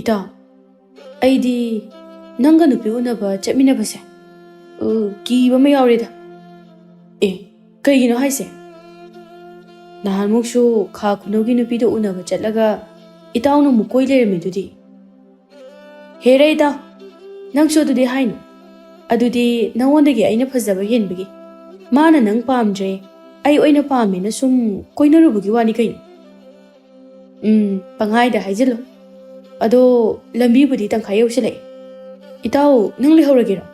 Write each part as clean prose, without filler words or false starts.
ꯏꯇꯥ ꯑꯩꯗꯤ ꯅꯪꯒ ꯅꯨꯄꯤ ꯎꯅꯕ ꯆꯠꯃꯤꯟꯅꯕꯁꯦ ꯀꯤꯕ ꯑꯃ ꯌꯥꯎꯔꯦꯗ ꯀꯩꯒꯤꯅꯣ ꯍꯥꯏꯁꯦ ꯅꯍꯥꯟꯃꯨꯛꯁꯨ ꯈꯥ ꯈꯨꯅꯧꯒꯤ ꯅꯨꯄꯤꯗꯣ ꯎꯅꯕ ꯆꯠꯂꯒ ꯏꯇꯥꯎꯅ ꯑꯃꯨꯛ ꯀꯣꯏ ꯂꯩꯔꯝꯃꯤꯗꯨꯗꯤ ꯍꯦꯔꯦ ꯏꯇꯥꯎ ꯅꯪꯁꯨ ꯑꯗꯨꯗꯤ ꯍꯥꯏꯅꯨ ꯑꯗꯨꯗꯤ ꯅꯪꯉꯣꯟꯗꯒꯤ ꯑꯩꯅ ꯐꯖꯕ ꯍꯦꯟꯕꯒꯤ ꯃꯥꯅ ꯅꯪ ꯄꯥꯝꯗ꯭ꯔꯦ ꯑꯩ ꯑꯣꯏꯅ ꯄꯥꯝꯃꯦꯅ ꯁꯨꯝ ꯀꯣꯏꯅꯔꯨꯕꯒꯤ ꯋꯥꯅꯤ ꯀꯩꯅꯣ ꯄꯪꯍꯥꯏꯗ ꯍꯥꯏꯖꯤꯜꯂꯣ ꯑꯗꯣ ꯂꯝꯕꯤꯕꯨꯗꯤ ꯇꯪꯈꯥꯏ ꯌꯧꯁꯤꯜꯂꯛꯑꯦ ꯏꯇꯥꯎ ꯅꯪ ꯂꯩꯍꯧꯔꯒꯦꯔꯣ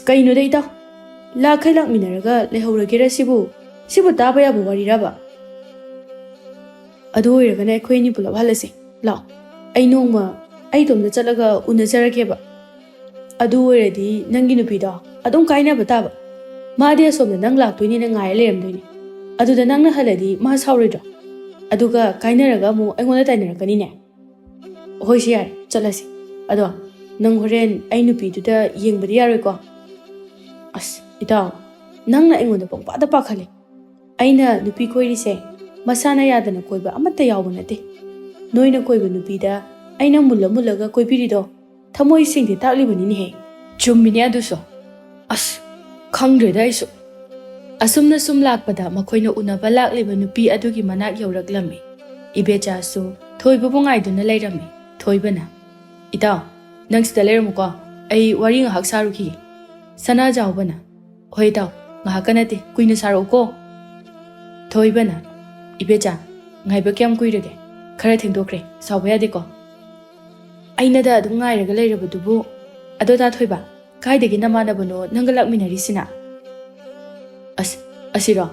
ꯀꯩꯅꯣꯗ ꯏꯇꯥꯎ ꯂꯥꯛꯈꯩ ꯂꯥꯛꯃꯤꯟꯅꯔꯒ ꯂꯩꯍꯧꯔꯒꯦꯔ ꯁꯤꯕꯨ ꯇꯥꯕ ꯌꯥꯕ ꯋꯥꯔꯤꯔꯕ ꯑꯗꯨ ꯑꯣꯏꯔꯒꯅ ꯑꯩꯈꯣꯏ ꯑꯅꯤ ꯄꯨꯂꯞ ꯍꯜꯂꯁꯤ ꯂꯥꯛꯑꯣ ꯑꯩ ꯅꯣꯡꯃ ꯑꯩꯇꯣꯝꯗ ꯆꯠꯂꯒ ꯎꯅꯖꯔꯒꯦꯕ ꯑꯗꯨ ꯑꯣꯏꯔꯗꯤ ꯅꯪꯒꯤ ꯅꯨꯄꯤꯗꯣ ꯑꯗꯨꯝ ꯀꯥꯏꯅꯕ ꯇꯥꯕ ꯃꯥꯗꯤ ꯑꯁꯣꯝꯗ ꯅꯪ ꯂꯥꯛꯇꯣꯏꯅꯤꯅ ꯉꯥꯏꯔ ꯂꯩꯔꯝꯗꯣꯏꯅꯤ ꯑꯗꯨꯗ ꯅꯪꯅ ꯍꯜꯂꯗꯤ ꯃꯥ ꯁꯥꯎꯔꯣꯏꯗ꯭ꯔꯣ ꯑꯗꯨꯒ ꯀꯥꯏꯅꯔꯒ ꯑꯃꯨꯛ ꯑꯩꯉꯣꯟꯗ ꯇꯥꯏꯅꯔꯛꯀꯅꯤꯅꯦ ꯍꯣꯏꯁꯦ ꯌꯥꯔꯦ ꯆꯠꯂꯁꯤ ꯑꯗꯣ ꯅꯪ ꯍꯣꯔꯦꯟ ꯑꯩ ꯅꯨꯄꯤꯗꯨꯗ ꯌꯦꯡꯕꯗꯤ ꯌꯥꯔꯣꯏꯀꯣ ꯑꯁ ꯏꯇꯥꯎ ꯅꯪꯅ ꯑꯩꯉꯣꯟꯗ ꯄꯪꯄꯥꯗ ꯄꯥꯈꯠꯂꯦ ꯑꯩꯅ ꯅꯨꯄꯤ ꯀꯣꯏꯔꯤꯁꯦ ꯃꯁꯥꯅ ꯌꯥꯗꯅ ꯀꯣꯏꯕ ꯑꯃꯠꯇ ꯌꯥꯎꯕ ꯅꯠꯇꯦ ꯅꯣꯏꯅ ꯀꯣꯏꯕ ꯅꯨꯄꯤꯗ ꯑꯩꯅ ꯃꯨꯜꯂꯒ ꯀꯣꯏꯕꯤꯔꯤꯗꯣ ꯊꯃꯣꯏ ꯁꯦꯡꯗꯦ ꯇꯥꯛꯂꯤꯕꯅꯤꯅꯦꯍꯦ ꯆꯨꯝꯃꯤꯅꯦ ꯑꯗꯨꯁꯨ ꯑꯁ ꯈꯪꯗ꯭ꯔꯦꯗ ꯑꯩꯁꯨ ꯑꯁꯨꯝꯅ ꯁꯨꯝ ꯂꯥꯛꯄꯗ ꯃꯈꯣꯏꯅ ꯎꯅꯕ ꯂꯥꯛꯂꯤꯕ ꯅꯨꯄꯤ ꯑꯗꯨꯒꯤ ꯃꯅꯥꯛ ꯌꯧꯔꯛꯂꯝꯃꯤ ꯏꯕꯦꯆꯥꯁꯨ ꯊꯣꯏꯕꯕꯨ ꯉꯥꯏꯗꯨꯅ ꯂꯩꯔꯝꯃꯤ ꯊꯣꯏꯕꯅ ꯏꯇꯥꯎ ꯅꯪ ꯁꯤꯗ ꯂꯩꯔꯝꯃꯨꯀꯣ ꯑꯩ ꯋꯥꯔꯤ ꯉꯥꯏꯍꯥꯛ ꯁꯥꯔꯨꯈꯤꯒꯦ ꯁꯅꯥꯖꯥꯎꯕꯅ ꯍꯣꯏ ꯏꯇꯥꯎ ꯉꯥꯏꯍꯥꯛꯀ ꯅꯠꯇꯦ ꯀꯨꯏꯅ ꯁꯥꯔꯛꯎꯀꯣ ꯊꯣꯏꯕꯅ ꯏꯕꯦꯆꯥ ꯉꯥꯏꯕ ꯀꯌꯥꯝ ꯀꯨꯏꯔꯒꯦ ꯈꯔ ꯊꯦꯡꯗꯣꯛꯈ꯭ꯔꯦ ꯁꯥꯎꯕ ꯌꯥꯗꯦꯀꯣ ꯑꯩꯅꯗ ꯑꯗꯨꯝ ꯉꯥꯏꯔꯒ ꯂꯩꯔꯕꯗꯨꯕꯨ ꯑꯗꯣ ꯊꯣꯏꯕ ꯀꯥꯏꯗꯒꯤ ꯅꯃꯥꯟꯅꯕꯅꯣ ꯅꯪꯒ ꯂꯥꯛꯃꯤꯟꯅꯔꯤꯁꯤꯅ ꯑꯁꯤꯔꯣ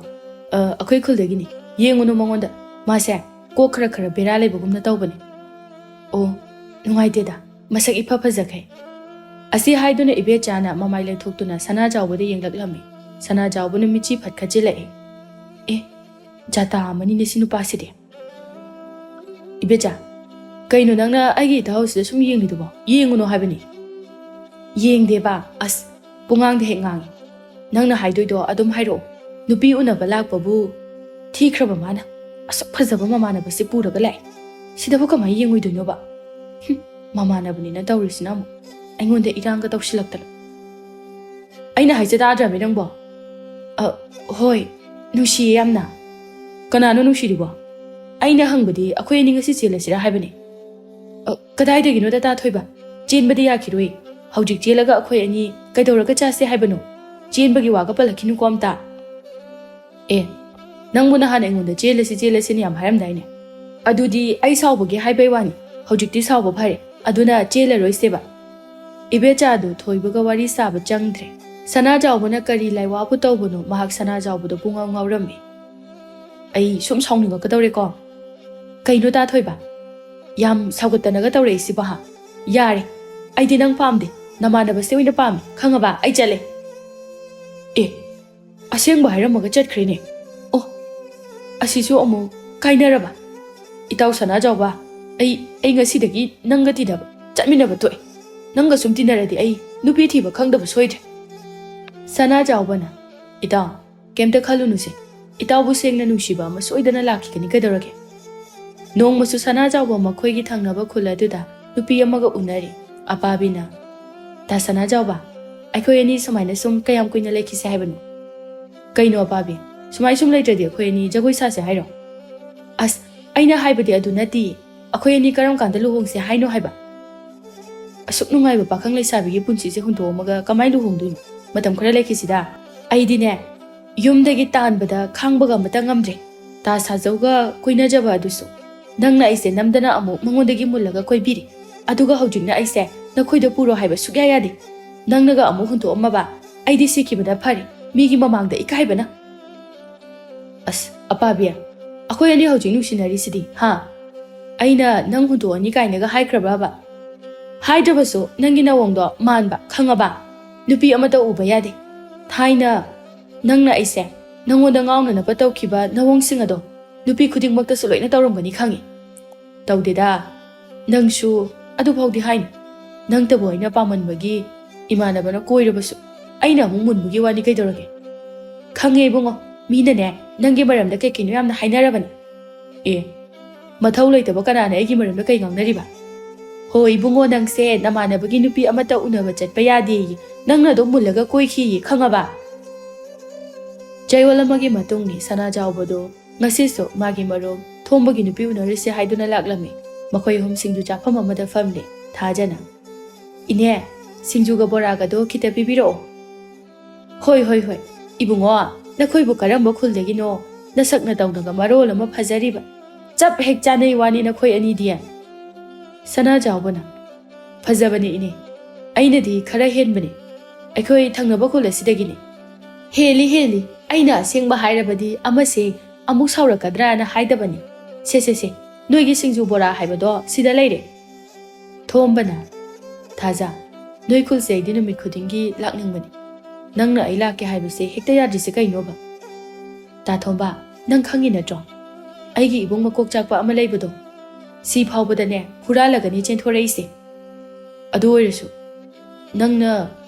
ꯑꯩꯈꯣꯏ ꯈꯨꯜꯗꯒꯤꯅꯤ ꯌꯦꯡꯉꯨꯅꯨ ꯃꯉꯣꯟꯗ ꯃꯥꯁꯦ ꯀꯣꯛ ꯈꯔ ꯕꯦꯔꯥ ꯂꯩꯕꯒꯨꯝꯅ ꯇꯧꯕꯅꯦ ꯑꯣ ꯅꯨꯡꯉꯥꯏꯇꯦꯗ ꯃꯁꯛ ꯏꯐ ꯐꯖꯈꯩ ꯑꯁꯤ ꯍꯥꯏꯗꯨꯅ ꯏꯕꯦꯆꯥꯅ ꯃꯃꯥꯏ ꯂꯩꯊꯣꯛꯇꯨꯅ ꯁꯅꯥꯖꯥꯎꯕꯗ ꯌꯦꯡꯂꯛꯂꯝꯃꯤ ꯁꯅꯥꯖꯥꯎꯕꯅ ꯃꯤꯠꯆꯤ ꯐꯠꯈꯠꯆꯤꯜꯂꯛꯏ ꯖꯥꯇꯥ ꯑꯃꯅꯤꯅꯦ ꯁꯤ ꯅꯨꯄꯥꯁꯤꯗꯤ ꯏꯕꯦꯆꯥ ꯀꯩꯅꯣ ꯅꯪꯅ ꯑꯩꯒꯤ ꯏꯇꯥꯎꯁꯤꯗ ꯁꯨꯝ ꯌꯦꯡꯂꯤꯗꯨꯕꯣ ꯌꯦꯡꯉꯨꯅꯣ ꯍꯥꯏꯕꯅꯤ ꯌꯦꯡꯗꯦꯕ ꯑꯁ ꯄꯨꯡꯉꯥꯡꯗ ꯍꯦꯛ ꯉꯥꯡꯉꯤ ꯅꯪꯅ ꯍꯥꯏꯗꯣꯏꯗꯣ ꯑꯗꯨꯝ ꯍꯥꯏꯔꯛꯑꯣ ꯅꯨꯄꯤ ꯎꯅꯕ ꯂꯥꯛꯄꯕꯨ ꯊꯤꯈ꯭ꯔꯕ ꯃꯥꯅ ꯑꯁꯨꯛ ꯐꯖꯕ ꯃꯃꯥꯟꯅꯕꯁꯤ ꯄꯨꯔꯒ ꯂꯥꯛꯑꯦ ꯁꯤꯗꯕꯨ ꯀꯃꯥꯏꯅ ꯌꯦꯡꯉꯣꯏꯗꯣꯏꯅꯣꯕ ꯃꯃꯥꯟꯅꯕꯅꯤꯅ ꯇꯧꯔꯤꯁꯤꯅ ꯑꯃꯨꯛ ꯑꯩꯉꯣꯟꯗ ꯏꯔꯥꯡꯒ ꯇꯧꯁꯤꯜꯂꯛꯇꯅ ꯑꯩꯅ ꯍꯥꯏꯖ ꯇꯥꯗ꯭ꯔꯃꯤ ꯅꯪꯕꯣ ꯍꯣꯏ ꯅꯨꯡꯁꯤꯌꯦ ꯌꯥꯝꯅ ꯀꯅꯥꯅꯣ ꯅꯨꯡꯁꯤꯔꯤꯕꯣ ꯑꯩꯅ ꯍꯪꯕꯗꯤ ꯑꯩꯈꯣꯏ ꯑꯅꯤ ꯉꯁꯤ ꯆꯦꯜꯂꯁꯤꯔꯥ ꯍꯥꯏꯕꯅꯤ ꯀꯗꯥꯏꯗꯒꯤꯅꯣ ꯗꯇꯥ ꯊꯣꯏꯕ ꯆꯦꯟꯕꯗꯤ ꯌꯥꯈꯤꯔꯣꯏ ꯍꯧꯖꯤꯛ ꯆꯦꯜꯂꯒ ꯑꯩꯈꯣꯏ ꯑꯅꯤ ꯀꯩꯗꯧꯔꯒ ꯆꯥꯁꯦ ꯍꯥꯏꯕꯅꯣ ꯆꯦꯟꯕꯒꯤ ꯋꯥꯒ ꯄꯜꯂꯛꯈꯤꯅꯨꯀꯣ ꯑꯝꯇ ꯅꯪꯕꯨ ꯅꯍꯥꯟ ꯑꯩꯉꯣꯟꯗ ꯆꯦꯜꯂꯁꯤꯅ ꯌꯥꯝ ꯍꯥꯏꯔꯝꯗꯥꯏꯅꯦ ꯑꯗꯨꯗꯤ ꯑꯩ ꯁꯥꯎꯕꯒꯤ ꯍꯥꯏꯕꯩ ꯋꯥꯅꯤ ꯍꯧꯖꯤꯛꯇꯤ ꯁꯥꯎꯕ ꯐꯔꯦ ꯑꯗꯨꯅ ꯆꯦꯜꯂꯔꯣꯏꯁꯦꯕ ꯏꯕꯦꯆꯥꯗꯨ ꯊꯣꯏꯕꯒ ꯋꯥꯔꯤ ꯁꯥꯕ ꯆꯪꯗ꯭ꯔꯦ ꯁꯅꯥꯖꯥꯎꯕꯅ ꯀꯔꯤ ꯂꯥꯏꯋꯥꯕꯨ ꯇꯧꯕꯅꯣ ꯃꯍꯥꯛ ꯁꯅꯥꯖꯥꯎꯕꯗ ꯄꯨꯡꯉꯥꯎ ꯉꯥꯎꯔꯝꯃꯤ ꯑꯩ ꯁꯨꯝ ꯁꯥꯎꯅꯤꯡꯉꯛꯀꯗꯧꯔꯦꯀꯣ ꯀꯩꯅꯣ ꯊꯣꯏꯕ ꯌꯥꯝ ꯁꯥꯎꯒꯠꯇꯅꯒ ꯇꯧꯔꯛꯏꯁꯤꯕꯣ ꯌꯥꯔꯦ ꯑꯩꯗꯤ ꯅꯪ ꯄꯥꯝꯗꯦ ꯅꯃꯥꯟꯅꯕꯁꯦ ꯑꯣꯏꯅ ꯄꯥꯝꯃꯤ ꯈꯪꯉꯕ ꯑꯩ ꯆꯠꯂꯦ ꯑꯁꯦꯡꯕ ꯍꯥꯏꯔꯝꯃꯒ ꯆꯠꯈ꯭ꯔꯦꯅꯦ ꯑꯣ ꯑꯁꯤꯁꯨ ꯑꯃꯨꯛ ꯀꯥꯏꯅꯔꯕ ꯏꯇꯥꯎ ꯁꯅꯥꯖꯥꯎꯕ ꯑꯩ ꯉꯁꯤꯗꯒꯤ ꯅꯪꯒ ꯇꯤꯟꯅꯕ ꯆꯠꯃꯤꯟꯅꯕ ꯇꯣꯛꯑꯦ ꯅꯪꯒ ꯁꯨꯝ ꯇꯤꯟꯅꯔꯗꯤ ꯑꯩ ꯅꯨꯄꯤ ꯊꯤꯕ ꯈꯪꯗꯕ ꯁꯣꯏꯗ꯭ꯔꯦ ꯁꯅꯥꯖꯥꯎꯕꯅ ꯏꯇꯥꯎ ꯀꯩꯝꯇ ꯈꯜꯂꯨꯅꯨꯁꯦ ꯏꯇꯥꯎꯕꯨ ꯁꯦꯡꯅ ꯅꯨꯡꯁꯤꯕ ꯑꯃ ꯁꯣꯏꯗꯅ ꯂꯥꯛꯈꯤꯒꯅꯤ ꯀꯩꯗꯧꯔꯒꯦ ꯅꯣꯡꯃꯁꯨ ꯁꯅꯥꯖꯥꯎꯕ ꯃꯈꯣꯏꯒꯤ ꯊꯪꯅꯕ ꯈꯨꯜ ꯑꯗꯨꯗ ꯅꯨꯄꯤ ꯑꯃꯒ ꯎꯅꯔꯤ ꯑꯄꯥꯕꯤꯅ ꯇꯥ ꯁꯅꯥꯖꯥꯎꯕ ꯑꯩꯈꯣꯏ ꯑꯅꯤ ꯁꯨꯃꯥꯏꯅ ꯁꯨꯝ ꯀꯌꯥꯝ ꯀꯨꯏꯅ ꯂꯩꯈꯤꯁꯦ ꯍꯥꯏꯕꯅꯣ ꯀꯩꯅꯣ ꯑꯄꯥꯕꯤ ꯁꯨꯃꯥꯏ ꯁꯨꯝ ꯂꯩꯇ꯭ꯔꯗꯤ ꯑꯩꯈꯣꯏ ꯑꯅꯤ ꯖꯒꯣꯏ ꯁꯥꯁꯦ ꯍꯥꯏꯔꯣ ꯑꯁ ꯑꯩꯅ ꯍꯥꯏꯕꯗꯤ ꯑꯗꯨ ꯅꯠꯇꯤꯌꯦ ꯑꯩꯈꯣꯏ ꯑꯅꯤ ꯀꯔꯝ ꯀꯥꯟꯗ ꯂꯨꯍꯣꯡꯁꯦ ꯍꯥꯏꯅꯣ ꯍꯥꯏꯕ ꯑꯁꯨꯛ ꯅꯨꯡꯉꯥꯏꯕ ꯄꯥꯈꯪ ꯂꯩꯁꯥꯕꯤꯒꯤ ꯄꯨꯟꯁꯤꯁꯦ ꯍꯨꯟꯇꯣꯛꯑꯝꯃꯒ ꯀꯃꯥꯏꯅ ꯂꯨꯍꯣꯡꯗꯣꯏꯅꯣ ꯃꯇꯝ ꯈꯔ ꯂꯩꯈꯤꯁꯤꯗ ꯑꯩꯗꯤꯅꯦ ꯌꯨꯝꯗꯒꯤ ꯇꯥꯟꯕꯗ ꯈꯥꯡꯕꯒ ꯑꯃꯇ ꯉꯝꯗ꯭ꯔꯦ ꯇꯥ ꯁꯥꯖꯧꯒ ꯀꯣꯏꯅꯖꯕ ꯑꯗꯨꯁꯨ ꯅꯪꯅ ꯑꯩꯁꯦ ꯅꯝꯗꯅ ꯑꯃꯨꯛ ꯃꯉꯣꯟꯗꯒꯤ ꯃꯨꯜꯂꯒ ꯀꯣꯏꯕꯤꯔꯤ ꯑꯗꯨꯒ ꯍꯧꯖꯤꯛꯅ ꯑꯩꯁꯦ ꯅꯈꯣꯏꯗ ꯄꯨꯔꯣ ꯍꯥꯏꯕ ꯁꯨꯛꯌꯥ ꯌꯥꯗꯦ ꯅꯪꯅꯒ ꯑꯃꯨꯛ ꯍꯨꯟꯇꯣꯛꯑꯝꯃꯕ ꯑꯩꯗꯤ ꯁꯤꯈꯤꯕꯅ ꯐꯔꯦ ꯃꯤꯒꯤ ꯃꯃꯥꯡꯗ ꯏꯀꯥꯏꯕꯅ ꯑꯁ ꯑꯄꯥꯕꯤ ꯑꯩꯈꯣꯏ ꯑꯅꯤ ꯍꯧꯖꯤꯛ ꯅꯨꯡꯁꯤꯅꯔꯤꯁꯤꯗꯤ ꯑꯩꯅ ꯅꯪ ꯍꯨꯟꯇꯣꯛꯑꯅꯤ ꯀꯥꯏꯅꯒ ꯍꯥꯏꯈ꯭ꯔꯕꯕ ꯍꯥꯏꯗ꯭ꯔꯕꯁꯨ ꯅꯪꯒꯤ ꯅꯋꯣꯡꯗꯣ ꯃꯥꯟꯕ ꯈꯪꯉꯕ ꯅꯨꯄꯤ ꯑꯃꯇ ꯎꯕ ꯌꯥꯗꯦ ꯊꯥꯏꯅ ꯅꯪꯅ ꯑꯩꯁꯦ ꯅꯪꯉꯣꯟꯗ ꯉꯥꯎꯅꯅꯕ ꯇꯧꯈꯤꯕ ꯅꯋꯣꯡꯁꯤꯡ ꯑꯗꯣ ꯅꯨꯄꯤ ꯈꯨꯗꯤꯡꯃꯛꯇꯁꯨ ꯂꯣꯏꯅ ꯇꯧꯔꯝꯒꯅꯤ ꯈꯪꯉꯤ ꯇꯧꯗꯦꯗ ꯅꯪꯁꯨ ꯑꯗꯨꯐꯥꯎꯗꯤ ꯍꯥꯏꯅꯨ ꯅꯪꯇꯕꯨ ꯑꯩꯅ ꯄꯥꯝꯃꯟꯕꯒꯤ ꯏꯃꯥꯟꯅꯕꯅ ꯀꯣꯏꯔꯕꯁꯨ ꯑꯩꯅ ꯑꯃꯨꯛ ꯃꯨꯟꯕꯒꯤ ꯋꯥꯅꯤ ꯀꯩꯗꯧꯔꯒꯦ ꯈꯪꯉꯦ ꯏꯕꯨꯡꯉꯣ ꯃꯤꯅꯅꯦ ꯅꯪꯒꯤ ꯃꯔꯝꯗ ꯀꯩꯅꯣ ꯌꯥꯝꯅ ꯍꯥꯏꯅꯔꯕꯅꯤ ꯃꯊꯧ ꯂꯩꯇꯕ ꯀꯅꯥꯅ ꯑꯩꯒꯤ ꯃꯔꯝꯗ ꯀꯩ ꯉꯥꯡꯅꯔꯤꯕ ꯍꯣꯏ ꯏꯕꯨꯡꯉꯣ ꯅꯪꯁꯦ ꯅꯃꯥꯟꯅꯕꯒꯤ ꯅꯨꯄꯤ ꯑꯃꯠꯇ ꯎꯅꯕ ꯆꯠꯄ ꯌꯥꯗꯦ ꯅꯪꯅ ꯑꯗꯨꯝ ꯃꯨꯜꯂꯒ ꯀꯣꯏꯈꯤ ꯈꯪꯉꯕ ꯆꯌꯣꯜ ꯑꯃꯒꯤ ꯃꯇꯨꯡꯅꯤ ꯁꯅꯥꯖꯥꯎꯕꯗꯣ ꯉꯁꯤꯁꯨ ꯃꯥꯒꯤ ꯃꯔꯨꯞ ꯊꯣꯝꯕꯒꯤ ꯅꯨꯄꯤ ꯎꯅꯔꯨꯁꯦ ꯍꯥꯏꯗꯨꯅ ꯂꯥꯛꯂꯝꯃꯤ ꯃꯈꯣꯏ ꯑꯍꯨꯝ ꯁꯤꯡꯖꯨ ꯆꯥꯐꯝ ꯑꯃꯗ ꯐꯝꯂꯤ ꯊꯥꯖꯅ ꯏꯅꯦ ꯁꯤꯡꯖꯨꯒ ꯕꯣꯔꯥꯒꯗꯣ ꯈꯤꯇ ꯄꯤꯕꯤꯔꯛꯑꯣ ꯍꯣꯏ ꯍꯣꯏ ꯍꯣꯏ ꯏꯕꯨꯡꯉꯣ ꯅꯈꯣꯏꯕꯨ ꯀꯔꯝꯕ ꯈꯨꯜꯗꯒꯤꯅꯣ ꯅꯁꯛꯅ ꯇꯧꯅꯒ ꯃꯔꯣꯜ ꯑꯃ ꯐꯖꯔꯤꯕ ꯆꯞ ꯍꯦꯛ ꯆꯥꯅꯩ ꯋꯥꯅꯤ ꯅꯈꯣꯏ ꯑꯅꯤꯗꯤ ꯁꯅꯥꯖꯥꯎꯕꯅ ꯐꯖꯕꯅꯤ ꯏꯅꯦ ꯑꯩꯅꯗꯤ ꯈꯔ ꯍꯦꯟꯕꯅꯤ ꯑꯩꯈꯣꯏ ꯊꯪꯅꯕ ꯈꯨꯜ ꯑꯁꯤꯗꯒꯤꯅꯤ ꯍꯦꯜꯂꯤ ꯑꯩꯅ ꯑꯁꯦꯡꯕ ꯍꯥꯏꯔꯕꯗꯤ ꯑꯃꯁꯦ ꯑꯃꯨꯛ ꯁꯥꯎꯔꯛꯀꯗ꯭ꯔꯥꯅ ꯍꯥꯏꯗꯕꯅꯤ ꯁꯦ ꯅꯣꯏꯒꯤ ꯁꯤꯡꯖꯨ ꯕꯣꯔꯥ ꯍꯥꯏꯕꯗꯣ ꯁꯤꯗ ꯂꯩꯔꯦ ꯊꯣꯝꯕꯅ ꯊꯥꯖ ꯅꯣꯏ ꯈꯨꯜꯁꯦ ꯑꯩꯗꯤ ꯅꯨꯃꯤꯠ ꯈꯨꯗꯤꯡꯒꯤ ꯂꯥꯛꯅꯤꯡꯕꯅꯤ ꯅꯪꯅ ꯑꯩ ꯂꯥꯛꯀꯦ ꯍꯥꯏꯕꯁꯦ ꯍꯦꯛꯇ ꯌꯥꯗ꯭ꯔꯤꯁꯦ ꯀꯩꯅꯣꯕ ꯇꯥꯊꯣꯝꯕ ꯅꯪ ꯈꯪꯉꯤ ꯅꯠꯇ꯭ꯔꯣ ꯑꯩꯒꯤ ꯏꯕꯨꯡ ꯃꯀꯣꯛ ꯆꯥꯛꯄ ꯑꯃ ꯂꯩꯕꯗꯣ ꯁꯤ ꯐꯥꯎꯕꯗꯅꯦ ꯍꯨꯔꯥꯜꯂꯒꯅꯤ ꯆꯦꯟꯊꯣꯔꯛꯏꯁꯦ ꯑꯗꯨ ꯑꯣꯏꯔꯁꯨ ꯅꯪꯅ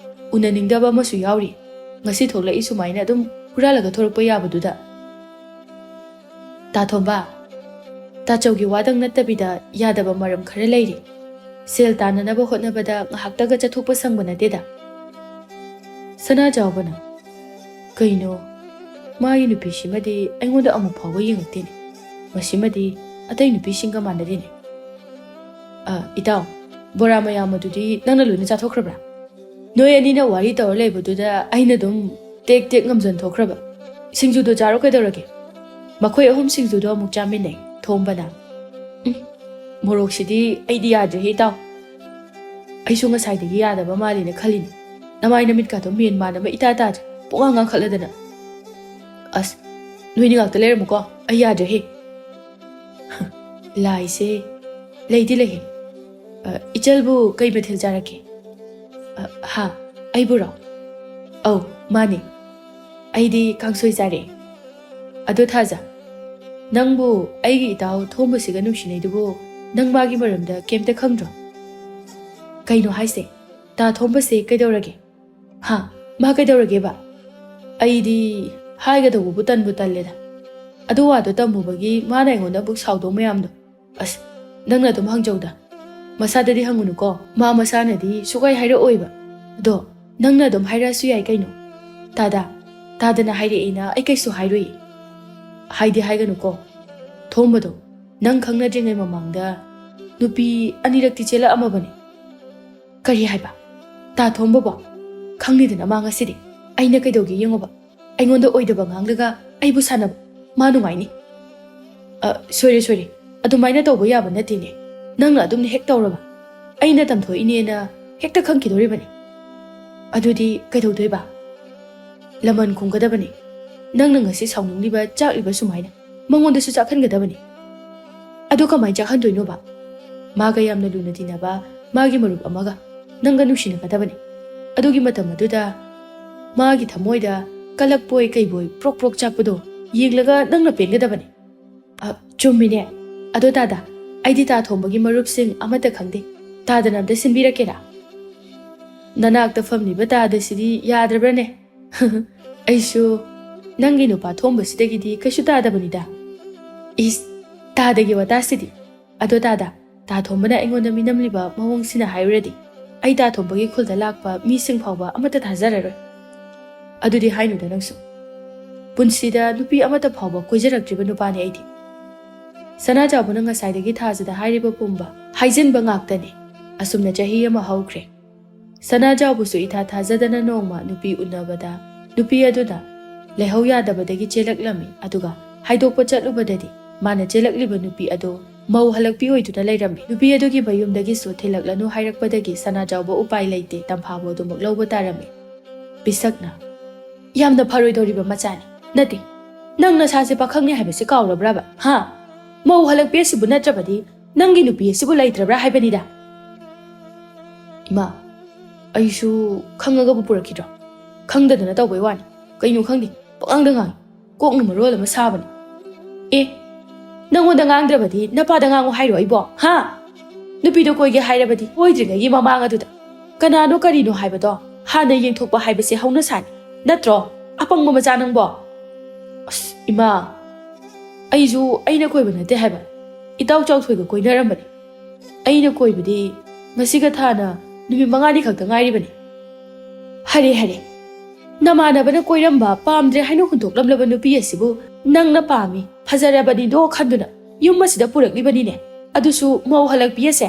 ꯎꯅꯅꯤꯡꯗꯕ ꯑꯃꯁꯨ ꯌꯥꯎꯔꯤ ngasi thoklai sumaina adum huralaga thorokpa yabaduda ta thomba ta chaugi wadang nattabida yadaba maram khara leiri sel tananaba hotnabada ngahaktaga chathokpa sangbana teda sana jawbana kaino mai nupi simadi aingoda amu phawa yengteni masimadi atai nupi singa manadini itaw bora mayamadudi nangna loina chathokrabra noi anina wari tawar leibududa aina dum tek ngamjan thokraba singju do jaro kaidorage makhoi ahum singju do amuk chaminai thombana morok sidi aidi yadre he taw aisu ngasai dagi yadaba mali ne khalini namai namit ka to men manama ita ta ponga ngang khaladana as noi ni gakta lermuko ai yadre he lai se leidi lehe ichalbu kai bethil jarake ha ai buro oh mani ai di kangsoi jare ado thaja nangbu ai gi taw thomba siga nusinai dubu nang bagi maramda kemte khangdro kaino haise ta thomba se kaidorage ha ma kaidorage ba ai di haiga do butan leda ado wa do tamu bagi ma na ngonda buk saudong mayam do as nangna dum hangjauda masadadi hangunu ko ma masana di sugai haira oiba do nangna dum haira su yai kaino tadana haire ina ai kaisu hairoi haidi haiganu ko thombado nang khangna jingai mamangda nupi anirakti chela amabani kari haiba ta thombo ba khangni dana manga sidi aina kaidogi yengoba aingonda oidaba ngangdaga aibu sanab ma nungaini sorry adumaina tawba yaba natine nangna adumni hek tawraba aina tamtho inena hekta khangkidoribani adudi kaidodoi laman khunggadabani nangna ngasi saunungliba chakliba sumaina mangonda su chakhangadabani adu kamai chakhandoino ba maga yamna luna dinaba magi marup amaga nanga nushinagadabani adugi matam aduda magi thamoida kalakpoi kaiboi prok chakpado yenglaga nangna pengadabani chummine ado tada aidi ta thombagi marup sing amata khangde tadana amda sinbirakera nanakta famniba tada sidi yadrabrane aisu nangi nupa thomba sidagidi kaishu tadabanida is tadagi wata sidi ado tada ta thombana aingonda minamliba mawong sina hairadi ai ta thombagi khulda lakpa mi sing phawba amata thazararoi adudi hainuda nangsu punsida nupi amata phawba koijaraktriba nupani aidi sana jabuna ngasaidagi thazada hairiba pumba haijinba ngaktani asumna chahi ama haukhre sana jabusu itha thazadana nongma nupi unabada nupi aduda lehau yadabadagi chelaklami aduga haidokpa chatlubadadi mana chelakliba nupi ado mau halakpi oiduna leirambi nupi adugi bayumdagi su thilaklanu hairakpadagi sana jawba upai leite tamphabo dumuk lawba tarami bisakna yamna pharoidoriba machani nati nangna sase pakhangni haibase kawrabraba ha mau halakpi sibu natrabadi nangi nupi sibu leitrabra haibanida ima aisu khangaga bu purakidro khangdadana tawbai wani kainu khangdi pangangda ngang kokna marol ama sabani nangonda ngangdrabadi napada ngangu hairo aibo ha nupido koige hairabadi oidringagi mamang aduda kanano karino haibado hana yengthokpa haibase hauna sani natro apangma macha nangbo as ima aiju aina koiba nate haiba itaw chawthoiga koinarambani aina koibadi ngasiga thana numi mangani khakta ngairibani hare hare namanabana koiramba pamdre haino hunthoklamlaba nupi asibu nangna pami fajarabani do khanduna yum asida puraklibani ne adusu mau halak piase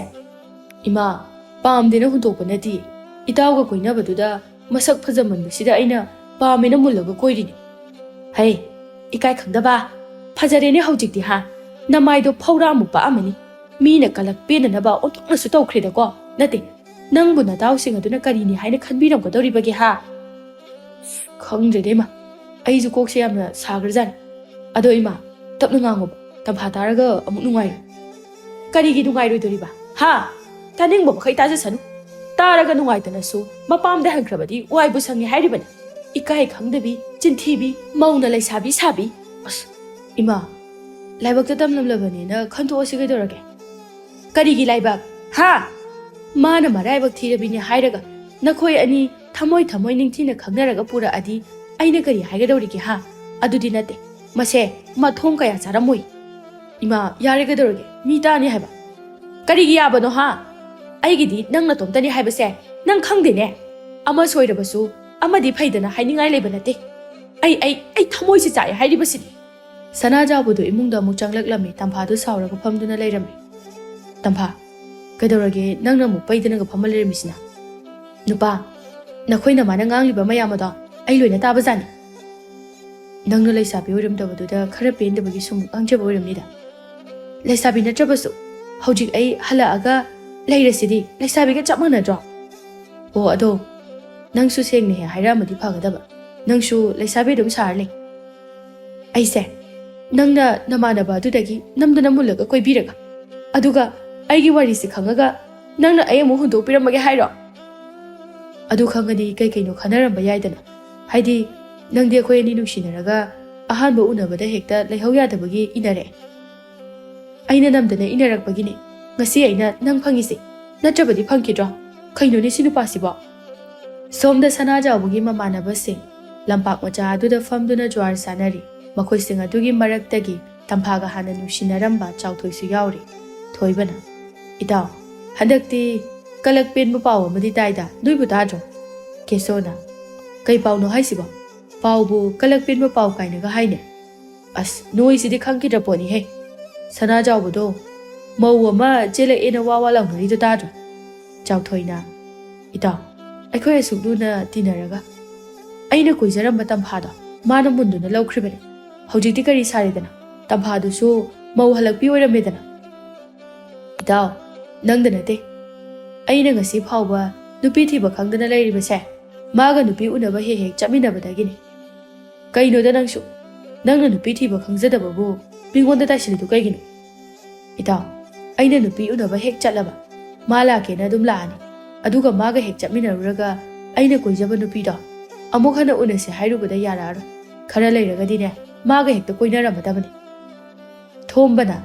ima pamdena hunthokpa nati itawga koinabaduda masak fajamanbasida aina pamena mullaga koirini hai ikai khangdaba fajarene haujikti ha namaido phawra mu pa amani mina kalak penanaba ontoknasu tawkhreda ko nati nangbu na dawsing aduna karini haina khanbiram gadoribage ha khangdrede ma aiju kokse yamna sagrjan ado ima tapna ngango tabha taraga amuk nungai karigi nungai roidoriba ha taning bo khai taja sanu taraga nungai tanasu mapam da hankrabadi waibu sangi hairibani ikai khangdabi chintibi mauna laisabi sabi as ima laibak tamlamlabani na khanto asigai dorage karigi laibak ha mana maraibak thirabini hairaga nakhoi ani thamoi thamoi ningthina khagnaraga pura adi aina kari haigadorige ha adudi nate mase mathong kaya charamoi ima yarega dorage mi tani haiba karigi yabano ha aigidi nangna tomtani haibase nang khangde ne ama soirabasu amadi phaidana hainingai leiba nate ai thamoi se chai hairibasi sanajabudu imungda mu changlaklami tamphadu sauraga phamduna leirame tampa kadorage nangna mu paidana ga phamalere misina nupa nakhoina mana ngangliba mayamada ai loina tabajani nangna leisabi oiramdabuda khara pendabagi sum angjaba oiramnida leisabi natrabasu hojik ai hala aga leirasidi leisabi ga chapmana dro o ado nangsu sengne he hairamadi phagadaba nangsu leisabi dum sarle aise nangna namanaba adudagi namdana mulaga koibiraga aduga aigi warisi khangaga nangna ai amu hundu piramage hairo adu khangadi kai kaino khanaramba yaidana haidi nangde khoi ani nungsinaraga ahanba unabada hekta leihau yadabagi inare aina namdana inarakpagine ngasi aina nang phangisi natrabadi phangkidro kaino ni sinu pasibo somda sanajabugi mamanaba sing lampak macha aduda famduna jwar sanari makhoi sing adugi maraktagi tamphaga hana nungsinaramba chawthoisu yauri thoibana itaw handakti kalak pen paw amadi taida nuibu tadro kesona kai paw no haisibo pawbu kalak pen paw kaina ga haine as noi sidi khangki daponi he sana jawbudo mau ama jele ena wawa lawnari do tadro chawthoina itaw aikhoi asukduna tinaraga aina koijaram tamphada mana munduna lawkhribane hojikti kari saridana tamphadu su mau halakpi oiramedana itaw nangda nate aina ngasi phawba nupi thiba khangdana leiribase maga nupi unaba he he chaminabadagini kaino da nangsu nangna nupi thiba khangjadababu bingonda tasilidu kaigino itaw aina nupi unaba hek chatlaba mala kena dum laani aduga maga hek chaminaruraga aina koijaba nupi do amuk hana unase hairubada yararo khara leiragadi ne maga hekta koinaramadabani thombana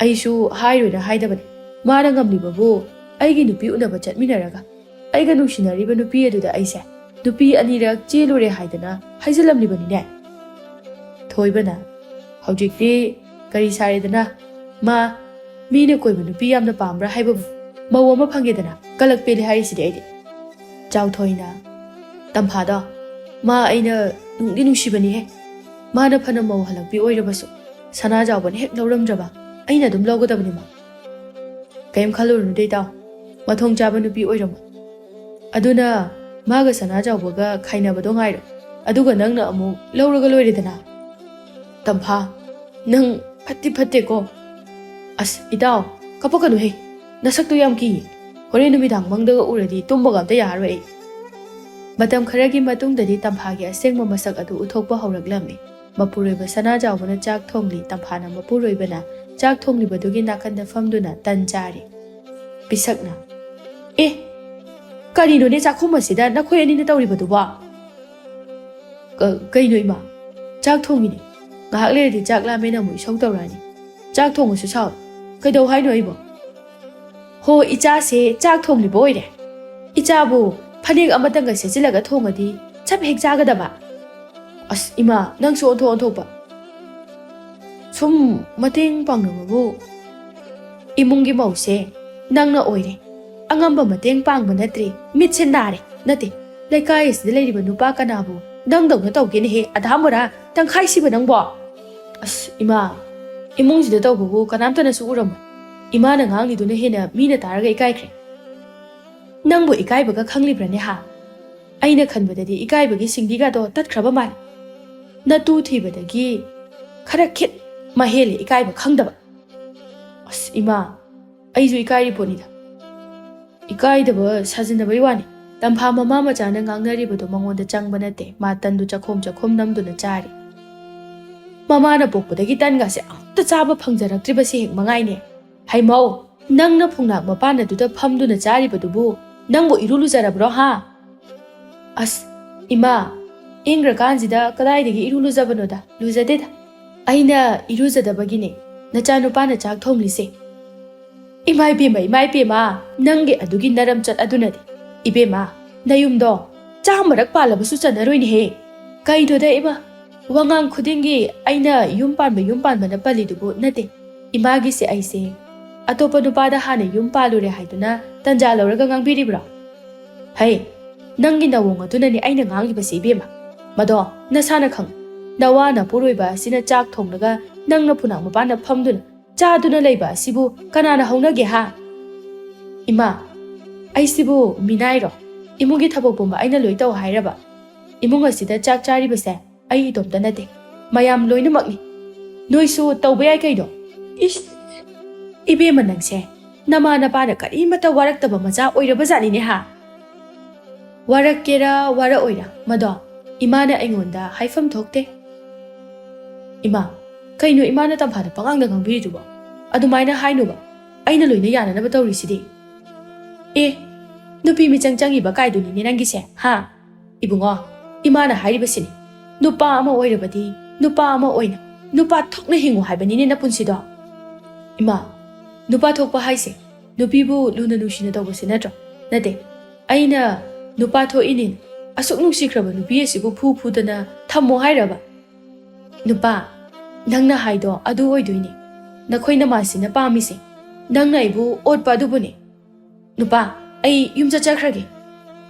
aisu hairoina haidabani mara ngamlibabu aigi nupi unaba chatminaraga aiga nungsinariba nupi aduda aise nupi anirak chelure haidana haijalamlibani ne thoibana hojikti kari saredana ma mine koiba nupi yamna pambra haibabu mau ama phangedana kalak pele harisidi aidi chawthoina tamphada ma aina nungdi nungsibani he mana phana mau halakpi oirabasu sana jawban hek lawramdraba aina dum lawgadabani ma kaim khalurunu deitaw mathong chaba nupi oirama aduna maga sana jawbaga khainabado ngairo aduga nangna amu lawraga loiredana tampha nang phatti phatte ko as itaw kapakanu he nasaktu yam ki hore numidang mangdaga uradi tumbaga amta yaroi matam kharagi matungdadi tamphagi asengma masak adu uthokpa hauraklammi mapuroiba sana jawbana chak thongli tamphana mapuroibana chak thonglibadugi nakanda famduna tanjari pisakna karino ne chakhumasida nakhoi ani ne tawribaduba kaino ima chak thongini ngahak lerdi chak lamena mu isau tawrani chak thongusu saw kaidau haino ibo ho icha se chak thongli boire icha bu phanek amatanga sejilaga thongadi chap hek jagadaba as ima nangsu onthokpa sum mateng pangnababu imungi mause nangna oire ꯑꯉꯝꯕ ꯃꯇꯦꯡ ꯄꯥꯡꯕ ꯅꯠꯇ꯭ꯔꯦ ꯃꯤꯠꯁꯦ ꯅꯥꯔꯦ ꯅꯠꯇꯦ ꯂꯩꯀꯥꯏ ꯑꯁꯤꯗ ꯂꯩꯔꯤꯕ ꯅꯨꯄꯥ ꯀꯅꯥꯕꯨ ꯅꯪꯗꯧꯅ ꯇꯧꯒꯦꯅꯦꯍꯦ ꯑꯙꯥ ꯇꯪꯈꯥꯏ ꯁꯤꯕ ꯅꯪꯕꯣ ꯑꯁ ꯏꯃꯥ ꯏꯃꯨꯡꯁꯤꯗ ꯇꯧꯕꯕꯨ ꯀꯅꯥꯝꯇꯅꯁꯨ ꯎꯔꯝꯃꯣꯏ ꯏꯃꯥꯅ ꯉꯥꯡꯂꯤꯗꯨꯅ ꯍꯦꯟꯅ ꯃꯤꯅ ꯇꯥꯔꯒ ꯏꯀꯥꯏꯈ꯭ꯔꯦ ꯅꯪꯕꯨ ꯏꯀꯥꯏꯕꯒ ꯈꯪꯂꯤꯕ꯭ꯔꯅꯦ ꯍꯥ ꯑꯩꯅ ꯈꯟꯕꯗꯗꯤ ꯏꯀꯥꯏꯕꯒꯤ ꯁꯤꯡꯂꯤꯒꯗꯣ ꯇꯠꯈ꯭ꯔꯕ ꯃꯥꯜꯂꯦ ꯅꯇꯨ ꯊꯤꯕꯗꯒꯤ ꯈꯔ ꯈꯤꯠ ꯃꯍꯦꯜꯂꯦ ꯏꯀꯥꯏꯕ ꯈꯪꯗꯕ ꯑꯁ ꯏꯃꯥ ꯑꯩꯁꯨ ꯏꯀꯥꯏꯔꯤ ꯄꯣꯠꯅꯤꯗ ꯏꯀꯥꯏꯗꯕ ꯁꯥꯖꯤꯟꯅꯕꯩ ꯋꯥꯅꯤ ꯇꯝꯐꯥ ꯃꯃꯥ ꯃꯆꯥꯅ ꯉꯥꯡꯅꯔꯤꯕꯗꯣ ꯃꯉꯣꯟꯗ ꯆꯪꯕ ꯅꯠꯇꯦ ꯃꯥ ꯇꯟꯗꯨ ꯆꯈꯣꯝ ꯅꯝꯗꯨꯅ ꯆꯥꯔꯤ ꯃꯃꯥꯅ ꯄꯣꯛꯄꯗꯒꯤ ꯇꯟꯒꯥꯁꯦ ꯑꯝꯇ ꯆꯥꯕ ꯐꯪꯖꯔꯛꯇ꯭ꯔꯤꯕꯁꯤ ꯍꯦꯛ ꯃꯉꯥꯏꯅꯦ ꯍꯩꯃꯧ ꯅꯪꯅ ꯐꯨꯡꯅꯥꯛ ꯃꯄꯥꯟ ꯑꯗꯨꯗ ꯐꯝꯗꯨꯅ ꯆꯥꯔꯤꯕꯗꯨꯕꯨ ꯅꯪꯕꯨ ꯏꯔꯨ ꯂꯨꯖꯔꯕ꯭ꯔꯣ ꯍꯥ ꯑꯁ ꯏꯃꯥ ꯏꯪꯒ꯭ꯔꯀꯥꯟꯁꯤꯗ ꯀꯗꯥꯏꯗꯒꯤ ꯏꯔꯨ ꯂꯨꯖꯕꯅꯣꯗ ꯂꯨꯖꯗꯦꯗ ꯑꯩꯅ ꯏꯔꯨꯖꯗꯕꯒꯤꯅꯦ ꯅꯆꯥꯅꯨꯄꯥꯅ ꯆꯥꯛ ꯊꯣꯡꯂꯤꯁꯦ ꯏꯃꯥ ꯏꯄꯦꯝꯃ ꯅꯪꯒꯤ ꯑꯗꯨꯒꯤ ꯅꯔꯝꯆꯠ ꯑꯗꯨꯅꯗꯤ ꯏꯕꯦꯝꯃ ꯅꯌꯨꯝꯗꯣ ꯆꯥꯃꯔꯛ ꯄꯥꯜꯂꯕꯁꯨ ꯆꯟꯅꯔꯣꯏꯅꯦꯍꯦ ꯀꯩꯗꯣꯗ ꯏꯃꯥ ꯋꯥꯉꯥꯡ ꯈꯨꯗꯤꯡꯒꯤ ꯑꯩꯅ ꯌꯨꯝ ꯄꯥꯟꯕꯅ ꯄꯜꯂꯤꯗꯨꯕꯨ ꯅꯠꯇꯦ ꯏꯃꯥꯒꯤꯁꯦ ꯑꯩꯁꯦ ꯑꯇꯣꯞꯄ ꯅꯨꯄꯥꯗ ꯍꯥꯟꯅ ꯌꯨꯝ ꯄꯥꯜꯂꯨꯔꯦ ꯍꯥꯏꯗꯨꯅ ꯇꯟꯖꯥ ꯂꯧꯔꯒ ꯉꯥꯡꯕꯤꯔꯤꯕ꯭ꯔꯣ ꯍꯩ ꯅꯪꯒꯤ ꯅꯋꯣꯡ ꯑꯗꯨꯅꯅꯦ ꯑꯩꯅ ꯉꯥꯡꯂꯤꯕꯁꯤ ꯏꯕꯦꯝꯃ ꯃꯗꯣ ꯅꯁꯥꯅ ꯈꯪ ꯅꯋꯥ ꯅꯄꯨꯔꯣꯏꯕ ꯑꯁꯤꯅ ꯆꯥꯛ ꯊꯣꯡꯂꯒ ꯅꯪꯅ ꯐꯨꯅꯥꯛ ꯃꯄꯥꯟꯗ ꯐꯝꯗꯨꯅ ꯆꯥꯗꯨꯅ ꯂꯩꯕ ꯑꯁꯤꯕꯨ ꯀꯅꯥꯅ ꯍꯧꯅꯒꯦ ꯍꯥ ꯏꯃꯥ ꯑꯩꯁꯤꯕꯨ ꯃꯤꯅꯥꯏꯔꯣ ꯏꯃꯨꯡꯒꯤ ꯊꯕꯛ ꯄꯨꯝꯕ ꯑꯩꯅ ꯂꯣꯏ ꯇꯧ ꯍꯥꯏꯔꯕ ꯏꯃꯨꯡ ꯑꯁꯤꯗ ꯆꯥꯛ ꯆꯥꯔꯤꯕꯁꯦ ꯑꯩ ꯏꯇꯣꯝꯇ ꯅꯠꯇꯦ ꯃꯌꯥꯝ ꯂꯣꯏꯅꯃꯛꯅꯤ ꯅꯣꯏꯁꯨ ꯇꯧꯕ ꯌꯥꯏ ꯀꯩꯅꯣ ꯏꯁ ꯏꯕꯦꯝꯃ ꯅꯪꯁꯦ ꯅꯃꯥ ꯅꯄꯥꯅ ꯀꯔꯤꯃꯠꯇ ꯋꯥꯔꯛꯇꯕ ꯃꯆꯥ ꯑꯣꯏꯔꯕꯖꯥꯠꯅꯤꯅꯦ ꯍꯥ ꯋꯥꯔꯛꯀꯦꯔꯥ ꯋꯥꯔꯛꯑꯣꯏꯔꯥ ꯃꯗꯣ ꯏꯃꯥꯅ ꯑꯩꯉꯣꯟꯗ ꯍꯥꯏꯐꯝ ꯊꯣꯛꯇꯦ ꯏꯃꯥ ꯀꯩꯅꯣ ꯏꯃꯥꯅ ꯇꯝꯐꯥꯗ ꯄꯉꯥꯡꯗ ꯉꯥꯡꯕꯤꯔꯤꯗꯨꯕꯣ ꯑꯗꯨꯃꯥꯏꯅ ꯍꯥꯏꯅꯨꯕ ꯑꯩꯅ ꯂꯣꯏꯅ ꯌꯥꯅꯅꯕ ꯇꯧꯔꯤꯁꯤꯗꯤ ꯑꯦ ꯅꯨꯄꯤ ꯃꯤꯆꯪ ꯆꯪꯉꯤꯕ ꯀꯥꯏꯗꯨꯅꯤꯅꯦ ꯅꯪꯒꯤꯁꯦ ꯍꯥ ꯏꯕꯨꯡꯉꯣ ꯏꯃꯥꯅ ꯍꯥꯏꯔꯤꯕꯁꯤꯅꯤ ꯅꯨꯄꯥ ꯑꯃ ꯑꯣꯏꯔꯕꯗꯤ ꯅꯨꯄꯥ ꯑꯃ ꯑꯣꯏꯅ ꯅꯨꯄꯥ ꯊꯣꯛꯅ ꯍꯤꯡꯉꯨ ꯍꯥꯏꯕꯅꯤꯅꯦ ꯅꯄꯨꯟꯁꯤꯗꯣ ꯏꯃꯥ ꯅꯨꯄꯥ ꯊꯣꯛꯄ ꯍꯥꯏꯁꯦ ꯅꯨꯄꯤꯕꯨ ꯂꯨꯅ ꯅꯨꯡꯁꯤꯅ ꯇꯧꯕꯁꯤ ꯅꯠꯇ꯭ꯔꯣ ꯅꯠꯇꯦ ꯑꯩꯅ ꯅꯨꯄꯥ ꯊꯣꯛꯏꯅꯦ ꯑꯁꯨꯛ ꯅꯨꯡꯁꯤꯈ꯭ꯔꯕ ꯅꯨꯄꯤ ꯑꯁꯤꯕꯨ ꯐꯨꯗꯅ ꯊꯝꯃꯣ ꯍꯥꯏꯔꯕ ꯅꯨꯄꯥ ꯅꯪꯅ ꯍꯥꯏꯗꯣ ꯑꯗꯨ ꯑꯣꯏꯗꯣꯏꯅꯤ ꯅꯈꯣꯏ ꯅꯃꯥꯁꯤꯅ ꯄꯥꯝꯃꯤꯁꯦ ꯅꯪꯅ ꯑꯩꯕꯨ ꯑꯣꯠꯄ ꯑꯗꯨꯕꯨꯅꯦ ꯅꯨꯄꯥ ꯑꯩ ꯌꯨꯝ ꯆꯠꯆꯈ꯭ꯔꯒꯦ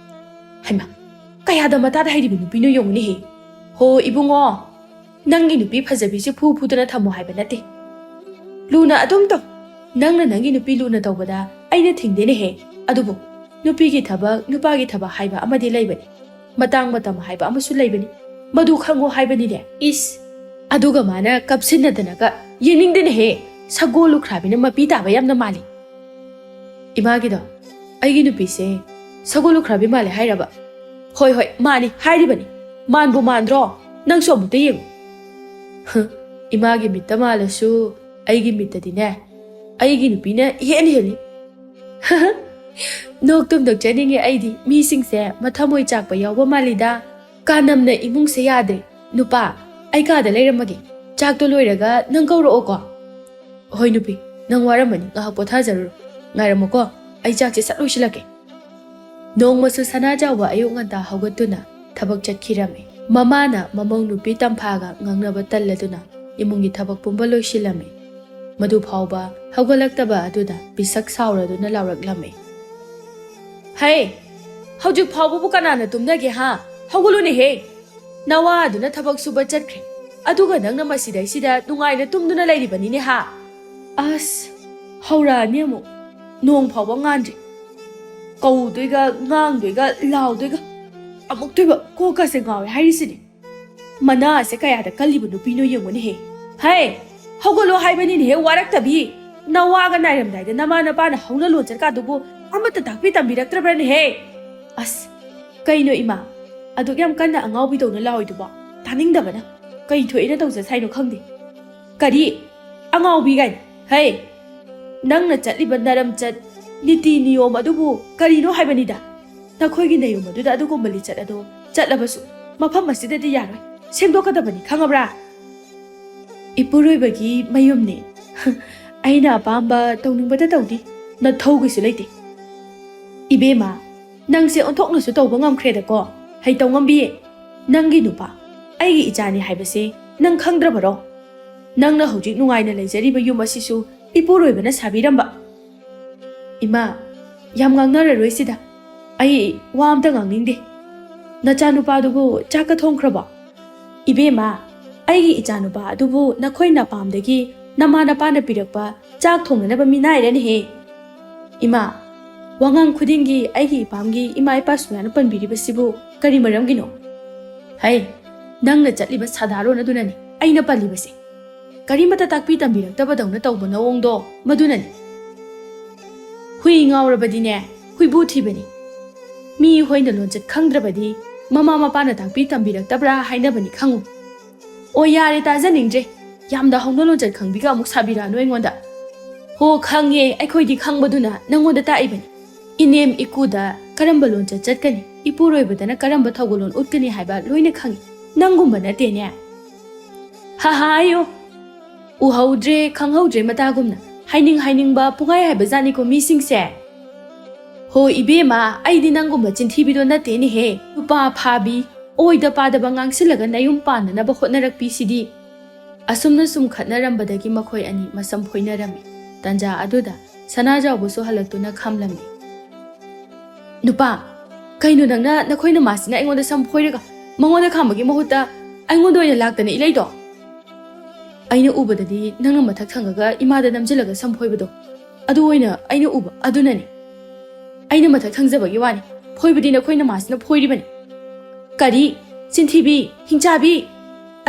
ꯍꯩꯃꯥ ꯀꯌꯥꯗ ꯃꯇꯥꯗ ꯍꯩꯔꯤꯕ ꯅꯨꯄꯤꯅꯣ ꯌꯦꯡꯉꯨꯅꯦꯍꯦ ꯍꯣ ꯏꯕꯨꯡꯉꯣ ꯅꯪꯒꯤ ꯅꯨꯄꯤ ꯐꯖꯕꯤꯁꯦ ꯐꯨꯗꯅ ꯊꯝꯃꯣ ꯍꯥꯏꯕ ꯅꯠꯇꯦ ꯂꯨꯅ ꯑꯗꯨꯝ ꯇꯧ ꯅꯪꯅ ꯅꯪꯒꯤ ꯅꯨꯄꯤ ꯂꯨꯅ ꯇꯧꯕꯗ ꯑꯩꯅ ꯊꯤꯡꯗꯦꯅꯦꯍꯦ ꯑꯗꯨꯕꯨ ꯅꯨꯄꯤꯒꯤ ꯊꯕꯛ ꯅꯨꯄꯥꯒꯤ ꯊꯕꯛ ꯍꯥꯏꯕ ꯑꯃꯗꯤ ꯂꯩꯕꯅꯤ ꯃꯇꯥꯡ ꯃꯇꯝ ꯍꯥꯏꯕ ꯑꯃꯁꯨ ꯂꯩꯕꯅꯤ ꯃꯗꯨ ꯈꯪꯉꯣ ꯍꯥꯏꯕꯅꯤꯅꯦ ꯏꯁ ꯑꯗꯨꯒ ꯃꯥꯅ ꯀꯞꯁꯤꯟꯅꯗꯅꯒ ꯌꯦꯡꯅꯤꯡꯗꯦꯅꯦꯍꯦ ꯁꯒꯣꯜ ꯂꯨꯈ꯭ꯔꯥꯕꯤꯅ ꯃꯄꯤ ꯇꯥꯕ ꯌꯥꯝꯅ ꯃꯥꯜꯂꯤ ꯏꯃꯥꯒꯤꯗꯣ ꯑꯩꯒꯤ ꯅꯨꯄꯤꯁꯦ ꯁꯒꯣꯜ ꯂꯨꯈ꯭ꯔꯥꯕꯤ ꯃꯥꯜꯂꯦ ꯍꯥꯏꯔꯕ ꯍꯣꯏ ꯃꯥꯅꯤ ꯍꯥꯏꯔꯤꯕꯅꯤ ꯃꯥꯟꯕꯨ ꯃꯥꯟꯗ꯭ꯔꯣ ꯅꯪꯁꯨ ꯑꯃꯨꯛꯇ ꯌꯦꯡꯉꯨ ꯏꯃꯥꯒꯤ ꯃꯤꯠꯇ ꯃꯥꯜꯂꯁꯨ ꯑꯩꯒꯤ ꯃꯤꯠꯇꯗꯤꯅꯦ ꯑꯩꯒꯤ ꯅꯨꯄꯤꯅ ꯏꯍꯦꯟ ꯍꯦꯜꯂꯤ ꯅꯣꯛꯇꯨꯝ ꯅꯣꯛꯆꯅꯤꯡꯉꯦ ꯑꯩꯗꯤ ꯃꯤꯁꯤꯡꯁꯦ ꯃꯊꯃꯣꯏ ꯆꯥꯛꯄ ꯌꯥꯎꯕ ꯃꯥꯜꯂꯤꯗ ꯀꯥꯅꯝꯅ ꯏꯃꯨꯡꯁꯦ ꯌꯥꯗ꯭ꯔꯦ ꯅꯨꯄꯥ ꯑꯩ ꯀꯥꯗ ꯂꯩꯔꯝꯃꯒꯦ ꯆꯥꯛꯇꯣ ꯂꯣꯏꯔꯒ ꯅꯪ ꯀꯧꯔꯛꯑꯣꯀꯣ ꯍꯣꯏ ꯅꯨꯄꯤ ꯅꯪ ꯋꯥꯔꯝꯃꯅꯤ ꯉꯥꯏꯍꯥꯛ ꯄꯣꯊꯥꯖꯔꯨꯔꯣ ꯉꯥꯏꯔꯝꯃꯣꯀꯣ ꯑꯩ ꯆꯥꯛꯁꯦ ꯁꯠ ꯂꯣꯏꯁꯤꯜꯂꯛꯀꯦ ꯅꯣꯡꯃꯁꯨ ꯁꯅꯥꯖꯥꯎꯕ ꯑꯌꯨꯛ ꯉꯟꯇꯥ ꯍꯧꯒꯠꯇꯨꯅ ꯊꯕꯛ ꯆꯠꯈꯤꯔꯝꯃꯤ ꯃꯃꯥꯅ ꯃꯃꯧ ꯅꯨꯄꯤ ꯇꯝꯐꯥꯒ ꯉꯥꯡꯅꯕ ꯇꯜꯂꯗꯨꯅ ꯏꯃꯨꯡꯒꯤ ꯊꯕꯛ ꯄꯨꯝꯕ ꯂꯣꯏꯁꯤꯜꯂꯝꯃꯤ ꯃꯗꯨ ꯐꯥꯎꯕ ꯍꯧꯒꯠꯂꯛꯇꯕ ꯑꯗꯨꯗ ꯄꯤꯁꯛ ꯁꯥꯎꯔꯗꯨꯅ ꯂꯥꯎꯔꯛꯂꯝꯃꯤ ꯍꯩ ꯍꯧꯖꯤꯛ ꯐꯥꯎꯕꯕꯨ ꯀꯅꯥꯅ ꯇꯨꯝꯅꯒꯦ ꯍꯥ ꯍꯧꯒꯠꯂꯨꯅꯦꯍꯦ ꯅꯋꯥ ꯑꯗꯨꯅ ꯊꯕꯛ ꯁꯨꯕ ꯆꯠꯈ꯭ꯔꯦ ꯑꯗꯨꯒ ꯅꯪꯅ ꯃꯁꯤꯗꯩꯁꯤꯗ ꯅꯨꯡꯉꯥꯏꯅ ꯇꯨꯝꯗꯨꯅ ꯂꯩꯔꯤꯕꯅꯤꯅꯦ ꯍꯥ ꯑꯁ ꯍꯧꯔꯛꯑꯅꯤ ꯑꯃꯨꯛ ꯅꯣꯡ ꯐꯥꯎꯕ ꯉꯥꯟꯗ꯭ꯔꯤ ꯀꯧꯗꯣꯏꯒ ꯉꯥꯡꯗꯣꯏꯒ ꯂꯥꯎꯗꯣꯏꯒ ꯑꯃꯨꯛꯇꯣꯏꯕ ꯀꯣꯛꯀꯁꯦ ꯉꯥꯎꯋꯦ ꯍꯥꯏꯔꯤꯁꯤꯅꯤ ꯃꯅꯥꯁꯦ ꯀꯌꯥꯗ ꯀꯜꯂꯤꯕ ꯅꯨꯄꯤꯅꯣ ꯌꯦꯡꯉꯨꯅꯦꯍꯦ ꯍꯩ ꯍꯧꯒꯠꯂꯣ ꯍꯥꯏꯕꯅꯤꯅꯦꯍꯦ ꯋꯥꯔꯛꯇꯕꯤ ꯅꯋꯥꯒ ꯅꯥꯏꯔꯝꯗꯥꯏꯗ ꯅꯃꯥ ꯅꯄꯥꯅ ꯍꯧꯅ ꯂꯣꯟꯆꯠꯀꯥꯗꯨꯕꯨ ꯑꯃꯠꯇ ꯇꯥꯛꯄꯤ ꯇꯝꯕꯤꯔꯛꯇ꯭ꯔꯕ꯭ꯔꯅꯦꯍꯦ ꯑꯁ ꯀꯩꯅꯣ ꯏꯃꯥ ꯑꯗꯨꯛ ꯌꯥꯝ ꯀꯟꯅ ꯑꯉꯥꯎꯕꯤꯗꯧꯅ ꯂꯥꯎꯏꯗꯨꯕꯣ ꯇꯥꯅꯤꯡꯗꯕꯅ ꯀꯩ ꯊꯣꯛꯏꯅ ꯇꯧꯖꯁ ꯍꯥꯏꯅꯣ ꯈꯪꯗꯦ ꯀꯔꯤ ꯑꯉꯥꯎꯕꯤ ꯀꯥꯏꯅ ꯍꯩ ꯅꯪꯅ ꯆꯠꯂꯤꯕ ꯅꯔꯝꯆꯠ ꯅꯤꯇꯤ ꯅꯤꯌꯣꯝ ꯑꯗꯨꯕꯨ ꯀꯔꯤꯅꯣ ꯍꯥꯏꯕꯅꯤꯗ ꯅꯈꯣꯏꯒꯤ ꯅꯌꯨꯝ ꯑꯗꯨꯗ ꯑꯗꯨꯒꯨꯝꯕ ꯂꯤꯆꯠ ꯑꯗꯣ ꯆꯠꯂꯕꯁꯨ ꯃꯐꯝ ꯑꯁꯤꯗꯗꯤ ꯌꯥꯔꯣꯏ ꯁꯦꯝꯗꯣꯛꯀꯗꯕꯅꯤ ꯈꯪꯉꯕ꯭ꯔꯥ ꯏꯄꯨꯔꯣꯏꯕꯒꯤ ꯃꯌꯨꯝꯅꯤ ꯑꯩꯅ ꯑꯄꯥꯝꯕ ꯇꯧꯅꯤꯡꯕꯗ ꯇꯧꯅꯤ ꯅꯊꯧꯒꯤꯁꯨ ꯂꯩꯇꯦ ꯏꯕꯦꯝꯃ ꯅꯪꯁꯦ ꯑꯣꯟꯊꯣꯛꯅꯁꯨ ꯇꯧꯕ ꯉꯝꯈ꯭ꯔꯦꯗꯀꯣ ꯍꯩꯇꯧ ꯉꯝꯕꯤꯌꯦ ꯅꯪꯒꯤ ꯅꯨꯄꯥ ꯑꯩꯒꯤ ꯏꯆꯥꯅꯤ ꯍꯥꯏꯕꯁꯦ ꯅꯪ ꯈꯪꯗ꯭ꯔꯕꯔꯣ ꯅꯪꯅ ꯍꯧꯖꯤꯛ ꯅꯨꯡꯉꯥꯏꯅ ꯂꯩꯖꯔꯤꯕ ꯌꯨꯝ ꯑꯁꯤꯁꯨ ꯏꯄꯨꯔꯣꯏꯕꯅ ꯁꯥꯕꯤꯔꯝꯕ ꯏꯃꯥ ꯌꯥꯝ ꯉꯥꯡꯅꯔꯔꯣꯏꯁꯤꯗ ꯑꯩ ꯋꯥ ꯑꯝꯇ ꯉꯥꯡꯅꯤꯡꯗꯦ ꯅꯆꯥꯅꯨꯄꯥꯗꯨꯕꯨ ꯆꯥꯛꯀ ꯊꯣꯡꯈ꯭ꯔꯕꯣ ꯏꯕꯦꯝꯃ ꯑꯩꯒꯤ ꯏꯆꯥꯅꯨꯄꯥ ꯑꯗꯨꯕꯨ ꯅꯈꯣꯏ ꯅꯄꯥꯝꯗꯒꯤ ꯅꯃꯥ ꯅꯄꯥꯅ ꯄꯤꯔꯛꯄ ꯆꯥꯛ ꯊꯣꯡꯅꯅꯕ ꯃꯤꯅꯥꯏꯔꯅꯤꯍꯦ ꯏꯃꯥ ꯋꯥꯉꯥꯡ ꯈꯨꯗꯤꯡꯒꯤ ꯑꯩꯒꯤ ꯏꯄꯥꯝꯒꯤ ꯏꯃꯥ ꯏꯄꯥ ꯁꯨꯃꯥꯏꯅ ꯄꯟꯕꯤꯔꯤꯕꯁꯤꯕꯨ ꯀꯔꯤ ꯃꯔꯝꯒꯤꯅꯣ ꯍꯩ ꯅꯪꯅ ꯆꯠꯂꯤꯕ ꯁꯥꯗꯥꯔꯣꯟ ꯑꯗꯨꯅꯅꯤ ꯑꯩꯅ ꯄꯜꯂꯤꯕꯁꯦ ꯀꯔꯤꯃꯠꯇ ꯇꯥꯛꯄꯤ ꯇꯝꯕꯤꯔꯛꯇꯕꯗꯧꯅ ꯇꯧꯕ ꯅꯑꯣꯡꯗꯣ ꯃꯗꯨꯅꯅꯤ ꯍꯨꯏ ꯉꯥꯎꯔꯕꯗꯤꯅꯦ ꯍꯨꯏꯕꯨ ꯊꯤꯕꯅꯤ ꯃꯤ ꯍꯣꯏꯅ ꯂꯣꯟꯆꯠ ꯈꯪꯗ꯭ꯔꯕꯗꯤ ꯃꯃꯥ ꯃꯄꯥꯅ ꯇꯥꯛꯄꯤ ꯇꯝꯕꯤꯔꯛꯇꯕ꯭ꯔꯥ ꯍꯥꯏꯅꯕꯅꯤ ꯈꯪꯉꯨ ꯑꯣ ꯌꯥꯔꯦ ꯇꯥꯖꯅꯤꯡꯗ꯭ꯔꯦ ꯌꯥꯝꯅ ꯍꯧꯅ ꯂꯣꯟꯆꯠ ꯈꯪꯕꯤꯒ ꯑꯃꯨꯛ ꯁꯥꯕꯤꯔꯛꯑꯅꯨ ꯑꯩꯉꯣꯟꯗ ꯍꯣ ꯈꯪꯉꯦ ꯑꯩꯈꯣꯏꯗꯤ ꯈꯪꯕꯗꯨꯅ ꯅꯪꯉꯣꯟꯗ ꯇꯥꯛꯏꯕꯅꯤ ꯏꯅꯦꯝ ꯏꯀꯨꯗ ꯀꯔꯝꯕ ꯂꯣꯟꯆꯠ ꯆꯠꯀꯅꯤ ꯏꯄꯨꯔꯣꯏꯕꯗꯅ ꯀꯔꯝꯕ ꯊꯧꯒꯜꯂꯣꯟ ꯎꯠꯀꯅꯤ ꯍꯥꯏꯕ ꯂꯣꯏꯅ ꯈꯪꯉꯤ ꯅꯪꯒꯨꯝꯕ ꯅꯠꯇꯦꯅꯦ ꯍꯥꯏꯌꯣ ꯎꯍꯧꯗ꯭ꯔꯦ ꯈꯪꯍꯧꯗ꯭ꯔꯦ ꯃꯇꯥꯒꯨꯝꯅ ꯍꯥꯏꯅꯤꯡꯕ ꯄꯨꯡꯍꯥꯏ ꯍꯥꯏꯕ ꯖꯥꯠꯅꯤꯀꯣ ꯃꯤꯁꯤꯡꯁꯦ ꯍꯣ ꯏꯕꯦꯝꯃ ꯑꯩꯗꯤ ꯅꯪꯒꯨꯝꯕ ꯆꯤꯟꯊꯤꯕꯤꯗꯣ ꯅꯠꯇꯦꯅꯦꯍꯦ ꯅꯨꯄꯥ ꯐꯥꯕꯤ ꯑꯣꯏꯗ ꯄꯥꯗꯕ ꯉꯥꯡꯁꯤꯜꯂꯒ ꯅꯌꯨꯝ ꯄꯥꯟꯅꯅꯕ ꯍꯣꯠꯅꯔꯛꯄꯤꯁꯤꯗꯤ ꯑꯁꯨꯝꯅ ꯁꯨꯝ ꯈꯠꯅꯔꯝꯕꯗꯒꯤ ꯃꯈꯣꯏ ꯑꯅꯤ ꯃꯁꯝ ꯐꯣꯏꯅꯔꯝꯃꯤ ꯇꯟꯖꯥ ꯑꯗꯨꯗ ꯁꯅꯥꯖꯥꯎꯕꯁꯨ ꯍꯜꯂꯛꯇꯨꯅ ꯈꯝꯂꯝꯃꯤ ꯅꯨꯄꯥ ꯀꯩꯅꯣ ꯅꯪꯅ ꯅꯈꯣꯏ ꯅꯃꯥꯁꯤꯅ ꯑꯩꯉꯣꯟꯗ ꯁꯝ ꯐꯣꯏꯔꯒ ꯃꯉꯣꯟꯗ ꯈꯥꯝꯕꯒꯤ ꯃꯍꯨꯠꯇ ꯑꯩꯉꯣꯟꯗ ꯑꯣꯏꯅ ꯂꯥꯛꯇꯅ ꯏꯂꯩꯗꯣ ꯑꯩꯅ ꯎꯕꯗꯗꯤ ꯅꯪꯅ ꯃꯊꯛ ꯊꯪꯉꯒ ꯏꯃꯥꯗ ꯅꯝꯖꯤꯜꯂꯒ ꯁꯝ ꯐꯣꯏꯕꯗꯣ ꯑꯗꯨ ꯑꯣꯏꯅ ꯑꯩꯅ ꯎꯕ ꯑꯗꯨꯅꯅꯤ ꯑꯩꯅ ꯃꯊꯛ ꯊꯪꯖꯕꯒꯤ ꯋꯥꯅꯤ ꯐꯣꯏꯕꯗꯤ ꯅꯈꯣꯏ ꯅꯃꯥꯁꯤꯅ ꯐꯣꯏꯔꯤꯕꯅꯤ ꯀꯔꯤ ꯆꯤꯟꯊꯤꯕꯤ ꯍꯤꯡꯆꯥꯕꯤ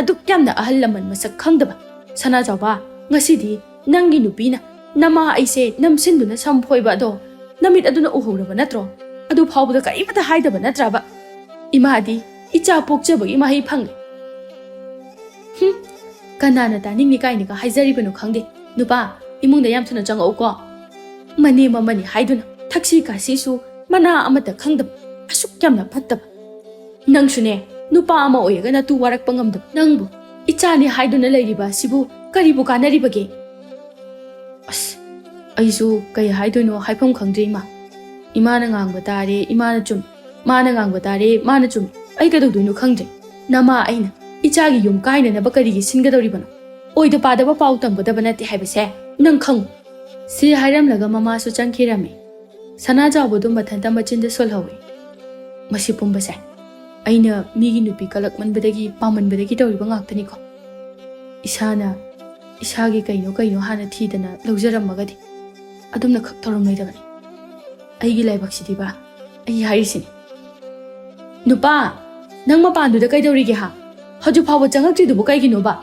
ꯑꯗꯨꯛ ꯌꯥꯝꯅ ꯑꯍꯜ ꯂꯃꯟ ꯃꯁꯛ ꯈꯪꯗꯕ ꯁꯅꯥꯖꯥꯎꯕ ꯉꯁꯤꯗꯤ ꯅꯪꯒꯤ ꯅꯨꯄꯤꯅ ꯅꯃꯥ ꯑꯩꯁꯦ ꯅꯝꯁꯤꯟꯗꯨꯅ ꯁꯝ ꯐꯣꯏꯕ ꯑꯗꯣ ꯅꯃꯤꯠ ꯑꯗꯨꯅ ꯎꯍꯧꯔꯕ ꯅꯠꯇ꯭ꯔꯣ ꯑꯗꯨ ꯐꯥꯎꯕꯗ ꯀꯔꯤꯃꯠꯇ ꯍꯥꯏꯗꯕ ꯅꯠꯇ꯭ꯔꯕ ꯏꯃꯥꯗꯤ ꯏꯆꯥ ꯄꯣꯛꯆꯕꯒꯤ ꯃꯍꯩ ꯐꯪꯂꯦ ꯀꯅꯥꯅ ꯇꯥꯅꯤꯡꯅꯤ ꯀꯥꯏꯅꯒ ꯍꯥꯏꯖꯔꯤꯕꯅꯣ ꯈꯪꯗꯦ ꯅꯨꯄꯥ ꯏꯃꯨꯡꯗ ꯌꯥꯝ ꯊꯨꯅ ꯆꯪꯉꯛꯎꯀꯣ ꯃꯅꯦꯝ ꯑꯃꯅꯤ ꯍꯥꯏꯗꯨꯅ ꯊꯛꯁꯤ ꯈꯥꯁꯤꯁꯨ ꯃꯅꯥ ꯑꯃꯠꯇ ꯈꯪꯗꯕ ꯑꯁꯨꯛ ꯌꯥꯝꯅ ꯐꯠꯇꯕ ꯅꯪꯁꯨꯅꯦ ꯅꯨꯄꯥ ꯑꯃ ꯑꯣꯏꯔꯒ ꯅꯇꯨ ꯋꯥꯔꯛꯄ ꯉꯝꯗꯕ ꯅꯪꯕꯨ ꯏꯆꯥꯅꯤ ꯍꯥꯏꯗꯨꯅ ꯂꯩꯔꯤꯕ ꯑꯁꯤꯕꯨ ꯀꯔꯤꯕꯨ ꯀꯥꯟꯅꯔꯤꯕꯒꯦ ꯑꯁ ꯑꯩꯁꯨ ꯀꯩ ꯍꯥꯏꯗꯣꯏꯅꯣ ꯍꯥꯏꯐꯝ ꯈꯪꯗ꯭ꯔꯦ ꯏꯃꯥꯅ ꯉꯥꯡꯕ ꯇꯥꯔꯦ ꯏꯃꯥꯅ ꯆꯨꯝ ꯃꯥꯅ ꯉꯥꯡꯕ ꯇꯥꯔꯦ ꯃꯥꯅ ꯆꯨꯝ ꯑꯩ ꯀꯩꯗꯧꯗꯣꯏꯅꯣ ꯈꯪꯗ꯭ꯔꯦ ꯅꯃꯥ ꯑꯩꯅ ꯏꯆꯥꯒꯤ ꯌꯨꯝ ꯀꯥꯏꯅꯅꯕ ꯀꯔꯤꯒꯤ ꯁꯤꯟꯒꯗꯧꯔꯤꯕꯅꯣ ꯑꯣꯏꯗ ꯄꯥꯗꯕ ꯄꯥꯎ ꯇꯝꯒꯗꯕ ꯅꯠꯇꯦ ꯍꯥꯏꯕꯁꯦ ꯅꯪ ꯈꯪꯉꯨ ꯁꯤ ꯍꯥꯏꯔꯝꯂꯒ ꯃꯃꯥꯁꯨ ꯆꯪꯈꯤꯔꯝꯃꯤ ꯁꯅꯥꯖꯥꯎꯕꯗꯨ ꯃꯊꯟꯇ ꯃꯆꯤꯟꯗ ꯁꯣꯜꯍꯧꯏ ꯃꯁꯤ ꯄꯨꯝꯕꯁꯦ ꯑꯩꯅ ꯃꯤꯒꯤ ꯅꯨꯄꯤ ꯀꯂꯛꯃꯟꯕꯗꯒꯤ ꯄꯥꯝꯃꯟꯕꯗꯒꯤ ꯇꯧꯔꯤꯕ ꯉꯥꯛꯇꯅꯤꯀꯣ ꯏꯁꯥꯅ ꯏꯁꯥꯒꯤ ꯀꯩꯅꯣ ꯍꯥꯟꯅ ꯊꯤꯗꯅ ꯂꯧꯖꯔꯝꯃꯒꯗꯤ ꯑꯗꯨꯝꯅ ꯈꯛ ꯇꯧꯔꯝꯂꯣꯏꯗꯕꯅꯤ ꯑꯩꯒꯤ ꯂꯥꯏꯕꯛꯁꯤꯗꯤꯕ ꯑꯩ ꯍꯥꯏꯔꯤꯁꯤꯅꯤ ꯅꯨꯄꯥ ꯅꯪ ꯃꯄꯥꯟꯗꯨꯗ ꯀꯩꯗꯧꯔꯤꯒꯦ ꯍꯧꯖꯤꯛ ꯐꯥꯎꯕ ꯆꯪꯉꯛꯇ꯭ꯔꯤꯗꯨꯕꯨ ꯀꯩꯒꯤꯅꯣꯕ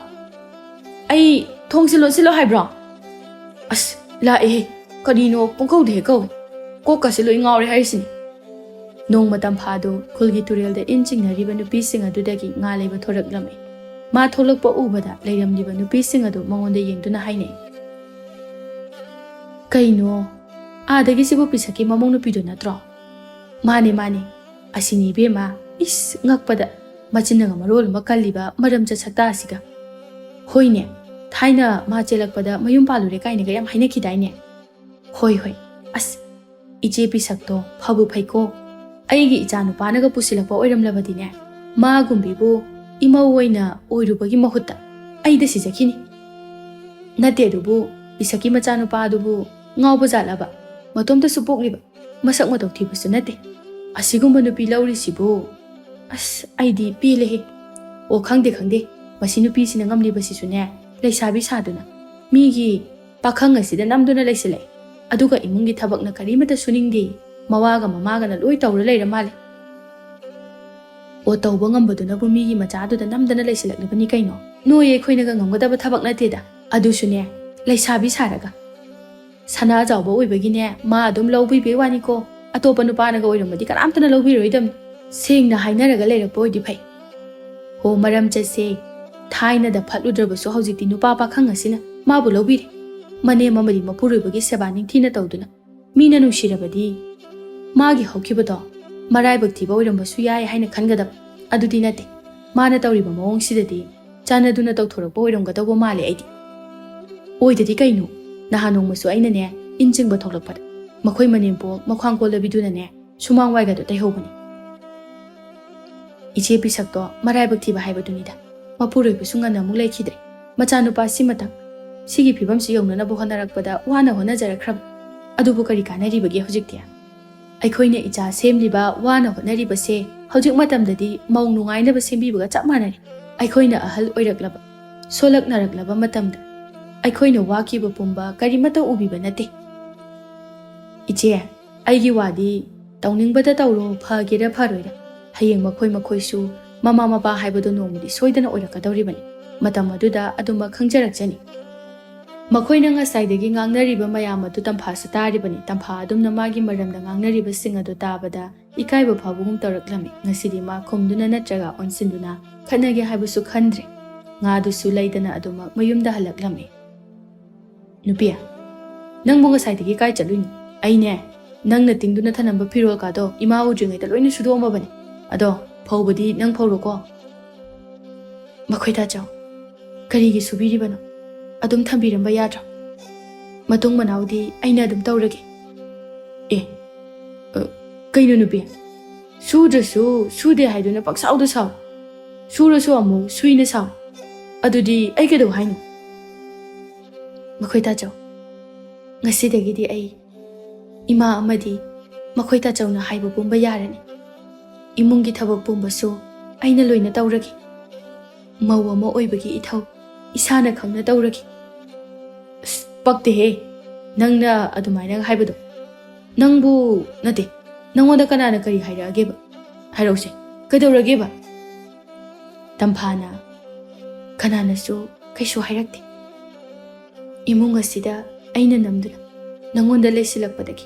ꯑꯩ ꯊꯣꯡꯁꯤ ꯂꯣꯟꯁꯤꯜꯂꯣ ꯍꯥꯏꯕ꯭ꯔꯣ ꯑꯁ ꯂꯥꯛꯑꯦꯍꯦ ꯀꯔꯤꯅꯣ ꯄꯨꯡꯀꯧꯗ ꯍꯦꯛ ꯀꯧꯏ ꯀꯣꯛꯀꯁꯦ ꯂꯣꯏ ꯉꯥꯎꯔꯦ ꯍꯥꯏꯔꯤꯁꯤꯅꯤ ꯅꯣꯡꯃ ꯇꯝꯐꯥꯗꯨ ꯈꯨꯜꯒꯤ ꯇꯨꯔꯦꯜꯗ ꯏꯟ ꯆꯤꯡꯅꯔꯤꯕ ꯅꯨꯄꯤꯁꯤꯡ ꯑꯗꯨꯗꯒꯤ ꯉꯥ ꯂꯩꯕ ꯊꯣꯔꯛꯂꯝꯃꯤ ꯃꯥ ꯊꯣꯛꯂꯛꯄ ꯎꯕꯗ ꯂꯩꯔꯝꯂꯤꯕ ꯅꯨꯄꯤꯁꯤꯡ ꯑꯗꯨ ꯃꯉꯣꯟꯗ ꯌꯦꯡꯗꯨꯅ ꯍꯥꯏꯅꯩ ꯀꯩꯅꯣ ꯑꯥꯗꯒꯤꯁꯤꯕꯨ ꯄꯤꯁꯛꯀꯤ ꯃꯃꯧ ꯅꯨꯄꯤꯗꯨ ꯅꯠꯇ꯭ꯔꯣ ꯃꯥꯅꯦ ꯑꯁꯤꯅꯤ ꯏꯕꯦꯝꯃ ꯏꯁ ꯉꯛꯄꯗ ꯃꯆꯤꯟꯅꯒ ꯃꯔꯣꯜ ꯑꯃ ꯀꯜꯂꯤꯕ ꯃꯔꯝꯆꯠ ꯁꯛꯇꯥ ꯑꯁꯤꯒ ꯍꯣꯏꯅꯦ ꯊꯥꯏꯅ ꯃꯥ ꯆꯦꯜꯂꯛꯄꯗ ꯃꯌꯨꯝ ꯄꯥꯜꯂꯨꯔꯦ ꯀꯥꯏꯅꯒ ꯌꯥꯝ ꯍꯥꯏꯅꯈꯤꯗꯥꯏꯅꯦ ꯍꯣꯏ ꯑꯁ ꯏꯆꯦ ꯄꯤꯁꯛꯇꯣ ꯐꯕꯨ ꯐꯩꯀꯣ ꯑꯩꯒꯤ ꯏꯆꯥ ꯅꯨꯄꯥꯅꯒ ꯄꯨꯁꯤꯜꯂꯛꯄ ꯑꯣꯏꯔꯝꯂꯕꯗꯤꯅꯦ ꯃꯥꯒꯨꯝꯕꯤꯕꯨ ꯏꯃꯧ ꯑꯣꯏꯅ ꯑꯣꯏꯔꯨꯕꯒꯤ ꯃꯍꯨꯠꯇ ꯑꯩꯗ ꯁꯤꯖꯈꯤꯅꯤ ꯅꯠꯇꯦ ꯑꯗꯨꯕꯨ ꯄꯤꯁꯛꯀꯤ ꯃꯆꯥꯅꯨꯄꯥ ꯑꯗꯨꯕꯨ ꯉꯥꯎꯕ ꯖꯥꯠꯂꯕ ꯃꯇꯣꯝꯇꯁꯨ ꯄꯣꯛꯂꯤꯕ ꯃꯁꯛ ꯃꯇꯧ ꯊꯤꯕꯁꯨ ꯅꯠꯇꯦ ꯑꯁꯤꯒꯨꯝꯕ ꯅꯨꯄꯤ ꯂꯧꯔꯤꯁꯤꯕꯨ ꯑꯁ ꯑꯩꯗꯤ ꯄꯦꯜꯂꯦꯍꯦ ꯑꯣ ꯈꯪꯗꯦ ꯃꯁꯤ ꯅꯨꯄꯤꯁꯤꯅ ꯉꯝꯂꯤꯕꯁꯤꯁꯨꯅꯦ ꯂꯩꯁꯥꯕꯤ ꯁꯥꯗꯨꯅ ꯃꯤꯒꯤ ꯄꯥꯈꯪ ꯑꯁꯤꯗ ꯅꯝꯗꯨꯅ ꯂꯩꯁꯤꯜꯂꯛꯑꯦ ꯑꯗꯨꯒ ꯏꯃꯨꯡꯒꯤ ꯊꯕꯛꯅ ꯀꯔꯤꯃꯠꯇ ꯁꯨꯅꯤꯡꯗꯦ ꯃꯋꯥꯒ ꯃꯃꯥꯒꯅ ꯂꯣꯏ ꯇꯧꯔ ꯂꯩꯔ ꯃꯥꯜꯂꯦ ꯑꯣ ꯇꯧꯕ ꯉꯝꯕꯗꯨꯅꯕꯨ ꯃꯤꯒꯤ ꯃꯆꯥꯗꯨꯗ ꯅꯝꯗꯅ ꯂꯩꯁꯤꯜꯂꯛꯂꯤꯕꯅꯤ ꯀꯩꯅꯣ ꯅꯣꯏ ꯑꯩꯈꯣꯏꯅꯒ ꯉꯝꯒꯗꯕ ꯊꯕꯛ ꯅꯠꯇꯦꯗ ꯑꯗꯨꯁꯨꯅꯦ ꯂꯩꯁꯥꯕꯤ ꯁꯥꯔꯒ ꯁꯅꯥꯖꯥꯎꯕ ꯑꯣꯏꯕꯒꯤꯅꯦ ꯃꯥ ꯑꯗꯨꯝ ꯂꯧꯕꯤꯕꯩ ꯋꯥꯅꯤꯀꯣ ꯑꯇꯣꯞꯄ ꯅꯨꯄꯥꯅꯒ ꯑꯣꯏꯔꯝꯃꯗꯤ ꯀꯅꯥꯝꯇꯅ ꯂꯧꯕꯤꯔꯣꯏꯗꯕꯅꯤ ꯁꯦꯡꯅ ꯍꯥꯏꯅꯔꯒ ꯂꯩꯔꯛꯄ ꯑꯣꯏꯗꯤ ꯐꯩ ꯍꯣ ꯃꯔꯝ ꯆꯠꯁꯦ ꯊꯥꯏꯅꯗ ꯐꯠꯂꯨꯗ꯭ꯔꯕꯁꯨ ꯍꯧꯖꯤꯛꯇꯤ ꯅꯨꯄꯥ ꯄꯥꯈꯪ ꯑꯁꯤꯅ ꯃꯥꯕꯨ ꯂꯧꯕꯤꯔꯦ ꯃꯅꯦꯝ ꯑꯃꯗꯤ ꯃꯄꯨꯔꯣꯏꯕꯒꯤ ꯁꯦꯕꯥ ꯅꯤꯡꯊꯤꯅ ꯇꯧꯗꯨꯅ ꯃꯤꯅ ꯅꯨꯡꯁꯤꯔꯕꯗꯤ ꯃꯥꯒꯤ ꯍꯧꯈꯤꯕꯗꯣ ꯃꯔꯥꯏꯕꯛ ꯊꯤꯕ ꯑꯣꯏꯔꯝꯕꯁꯨ ꯌꯥꯏ ꯍꯥꯏꯅ ꯈꯟꯒꯗꯕ ꯑꯗꯨꯗꯤ ꯅꯠꯇꯦ ꯃꯥꯅ ꯇꯧꯔꯤꯕ ꯃꯑꯣꯡꯁꯤꯗꯗꯤ ꯆꯥꯟꯅꯗꯨꯅ ꯇꯧꯊꯣꯔꯛꯄ ꯑꯣꯏꯔꯝꯒꯗꯧꯕ ꯃꯥꯜꯂꯦ ꯑꯩꯗꯤ ꯑꯣꯏꯗꯗꯤ ꯀꯩꯅꯣ ꯅꯍꯥꯟ ꯅꯣꯡꯃꯁꯨ ꯑꯩꯅꯅꯦ ꯏꯟ ꯆꯤꯡꯕ ꯊꯣꯛꯂꯛꯄꯗ ꯃꯈꯣꯏ ꯃꯅꯦꯝꯄꯣꯛ ꯃꯈ꯭ꯋꯥꯡ ꯀꯣꯜꯂꯕꯤꯗꯨꯅꯅꯦ ꯁꯨꯃꯥꯡ ꯋꯥꯏꯒꯗꯣ ꯇꯩꯍꯧꯕꯅꯤ ꯏꯆꯦ ꯄꯤꯁꯛꯇꯣ ꯃꯔꯥꯏꯕꯛ ꯊꯤꯕ ꯍꯥꯏꯕꯗꯨꯅꯤꯗ ꯃꯄꯨꯔꯣꯏꯕꯁꯨ ꯉꯟꯅ ꯑꯃꯨꯛ ꯂꯩꯈꯤꯗ꯭ꯔꯦ ꯃꯆꯥꯅꯨꯄꯥ ꯁꯤꯃꯇꯪ ꯁꯤꯒꯤ ꯐꯤꯕꯝꯁꯤ ꯌꯧꯅꯅꯕ ꯍꯣꯠꯅꯔꯛꯄꯗ ꯋꯥꯅ ꯍꯣꯠꯅꯖꯔꯛꯈ꯭ꯔꯕ ꯑꯗꯨꯕꯨ ꯀꯔꯤ ꯀꯥꯟꯅꯔꯤꯕꯒꯦ ꯍꯧꯖꯤꯛꯇꯤ ꯑꯩꯈꯣꯏꯅ ꯏꯆꯥ ꯁꯦꯝꯂꯤꯕ ꯋꯥꯅ ꯍꯣꯠꯅꯔꯤꯕꯁꯦ ꯍꯧꯖꯤꯛ ꯃꯇꯝꯗꯗꯤ ꯃꯧ ꯅꯨꯡꯉꯥꯏꯅꯕ ꯁꯦꯝꯕꯤꯕꯒ ꯆꯞ ꯃꯥꯟꯅꯔꯦ꯫ ꯑꯩꯈꯣꯏꯅ ꯑꯍꯜ ꯑꯣꯏꯔꯛꯂꯕ ꯁꯣꯜꯂꯛꯅꯔꯛꯂꯕ ꯃꯇꯝꯗ ꯑꯩꯈꯣꯏꯅ ꯋꯥꯈꯤꯕ ꯄꯨꯝꯕ ꯀꯔꯤꯃꯠꯇ ꯎꯕꯤꯕ ꯅꯠꯇꯦ꯫ ꯏꯆꯦ, ꯑꯩꯒꯤ ꯋꯥꯗꯤ ꯇꯧꯅꯤꯡꯕꯗ ꯇꯧꯔꯣ, ꯐꯒꯦꯔ ꯐꯔꯣꯏꯔ ꯍꯌꯦꯡ ꯃꯈꯣꯏꯁꯨ ꯃꯃꯥ ꯃꯄꯥ ꯍꯥꯏꯕꯗꯣ ꯅꯣꯡꯃꯗꯤ ꯁꯣꯏꯗꯅ ꯑꯣꯏꯔꯛꯀꯗꯧꯔꯤꯕꯅꯤ꯫ ꯃꯇꯝ ꯑꯗꯨꯗ ꯑꯗꯨꯃꯛ ꯈꯪꯖꯔꯛꯆꯅꯤ꯫ ꯃꯈꯣꯏꯅ ꯉꯁꯥꯏꯗꯒꯤ ꯉꯥꯡꯅꯔꯤꯕ ꯃꯌꯥꯝ ꯑꯗꯨ ꯇꯝꯐꯥꯁꯨ ꯇꯥꯔꯤꯕꯅꯤ꯫ ꯇꯝꯐꯥ ꯑꯗꯨꯝꯅ ꯃꯥꯒꯤ ꯃꯔꯝꯗ ꯉꯥꯡꯅꯔꯤꯕꯁꯤꯡ ꯑꯗꯨ ꯇꯥꯕꯗ ꯏꯀꯥꯏꯕ ꯐꯥꯎꯕꯒꯨꯝ ꯇꯧꯔꯛꯂꯝꯃꯤ꯫ ꯉꯁꯤꯗꯤ ꯃꯥ ꯈꯨꯝꯗꯨꯅ ꯅꯠꯇ꯭ꯔꯒ ꯑꯣꯟꯁꯤꯟꯗꯨꯅ ꯈꯠꯅꯒꯦ ꯍꯥꯏꯕꯁꯨ ꯈꯟꯗ꯭ꯔꯦ꯫ ꯉꯥꯗꯨꯁꯨ ꯂꯩꯗꯅ ꯑꯗꯨꯃꯛ ꯃꯌꯨꯝꯗ ꯍꯜꯂꯛꯂꯝꯃꯤ꯫ ꯅꯨꯄꯤ, ꯅꯪꯕꯨ ꯉꯁꯥꯏꯗꯒꯤ ꯀꯥꯏ ꯆꯠꯂꯨꯏꯅꯣ? ꯑꯩꯅꯦ ꯅꯪꯅ ꯇꯤꯡꯗꯨꯅ ꯊꯅꯝꯕ ꯐꯤꯔꯣꯜꯀꯥꯗꯣ ꯏꯃꯥ ꯎꯗ꯭ꯔꯤꯉꯩꯗ ꯂꯣꯏꯅ ꯁꯨꯗꯣꯛꯑꯝꯃꯕꯅꯤ꯫ ꯑꯗꯣ ꯐꯧꯕꯗꯤ ꯅꯪ ꯐꯧꯔꯣꯀꯣ꯫ ꯃꯈꯣꯏ ꯇꯥꯆꯧ, ꯀꯔꯤꯒꯤ ꯁꯨꯕꯤꯔꯤꯕꯅꯣ? ꯑꯗꯨꯝ ꯊꯝꯕꯤꯔꯝꯕ ꯌꯥꯗ꯭ꯔꯣ? ꯃꯇꯨꯡ ꯃꯅꯥꯎꯗꯤ ꯑꯩꯅ ꯑꯗꯨꯝ ꯇꯧꯔꯒꯦ꯫ ꯑꯦ, ꯀꯩꯅꯣ ꯅꯨꯄꯤ? ꯁꯨꯗ꯭ꯔꯁꯨ ꯁꯨꯗꯦ ꯍꯥꯏꯗꯨꯅ ꯄꯪꯁꯥꯎꯗ ꯁꯥꯎ꯫ ꯁꯨꯔꯁꯨ ꯑꯃꯨꯛ ꯁꯨꯏꯅ ꯁꯥꯎ꯫ ꯑꯗꯨꯗꯤ ꯑꯩ ꯀꯩꯗꯧ ꯍꯥꯏꯅꯣ? ꯃꯈꯣꯏ ꯇꯥꯆꯧ, ꯉꯁꯤꯗꯒꯤꯗꯤ ꯑꯩ ꯏꯃꯥ ꯑꯃꯗꯤ ꯃꯈꯣꯏ ꯇꯥꯆꯧꯅ ꯍꯥꯏꯕ ꯄꯨꯝꯕ ꯌꯥꯔꯅꯤ꯫ ꯏꯃꯨꯡꯒꯤ ꯊꯕꯛ ꯄꯨꯝꯕꯁꯨ ꯑꯩꯅ ꯂꯣꯏꯅ ꯇꯧꯔꯒꯦ꯫ ꯃꯧ ꯑꯃ ꯑꯣꯏꯕꯒꯤ ꯏꯊꯧ ꯏꯁꯥꯅ ꯈꯪꯅ ꯇꯧꯔꯒꯦ꯫ ꯑꯁ, ꯄꯛꯇꯦꯍꯦ ꯅꯪꯅ ꯑꯗꯨꯃꯥꯏꯅ ꯍꯥꯏꯕꯗꯣ꯫ ꯅꯪꯕꯨ ꯅꯠꯇꯦ, ꯅꯪꯉꯣꯟꯗ ꯀꯅꯥꯅ ꯀꯔꯤ ꯍꯥꯏꯔꯛꯑꯒꯦꯕ? ꯍꯥꯏꯔꯛꯎꯁꯦ, ꯀꯩꯗꯧꯔꯒꯦꯕ? ꯇꯝꯐꯥꯅ ꯀꯅꯥꯅꯁꯨ ꯀꯩꯁꯨ ꯍꯥꯏꯔꯛꯇꯦ꯫ ꯏꯃꯨꯡ ꯑꯁꯤꯗ ꯑꯩꯅ ꯅꯝꯗꯨꯅ ꯅꯪꯉꯣꯟꯗ ꯂꯩꯁꯤꯜꯂꯛꯄꯗꯒꯤ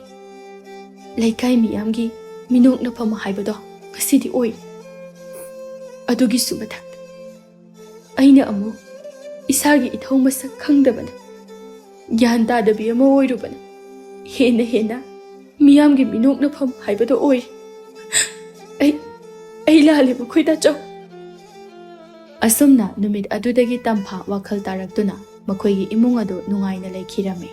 ꯂꯩꯀꯥꯏ ꯃꯤꯌꯥꯝꯒꯤ ꯃꯤꯅꯣꯛꯅꯐꯝ ꯍꯥꯏꯕꯗꯣ ꯉꯁꯤꯗꯤ ꯑꯣꯏ꯫ ꯑꯗꯨꯒꯤꯁꯨ ꯃꯊꯛꯇ ꯑꯩꯅ ꯑꯃꯨꯛ ꯏꯁꯥꯒꯤ ꯏꯊꯧ ꯃꯁꯛ ꯈꯪꯗꯕꯅ, ꯒ꯭ꯌꯥꯟ ꯇꯥꯗꯕꯤ ꯑꯃ ꯑꯣꯏꯔꯨꯕꯅ ꯍꯦꯟꯅ ꯃꯤꯌꯥꯝꯒꯤ ꯃꯤꯅꯣꯛꯅꯐꯝ ꯍꯥꯏꯕꯗꯣ ꯑꯣꯏ꯫ ꯑꯩ ꯂꯥꯜꯂꯦ ꯃꯈꯣꯏ ꯇꯥꯆꯧ꯫ ꯑꯁꯨꯝꯅ ꯅꯨꯃꯤꯠ ꯑꯗꯨꯗꯒꯤ ꯇꯝꯐꯥ ꯋꯥꯈꯜ ꯇꯥꯔꯛꯇꯨꯅ ꯃꯈꯣꯏꯒꯤ ꯏꯃꯨꯡ ꯑꯗꯨ ꯅꯨꯡꯉꯥꯏꯅ ꯂꯩꯈꯤꯔꯝꯃꯤ꯫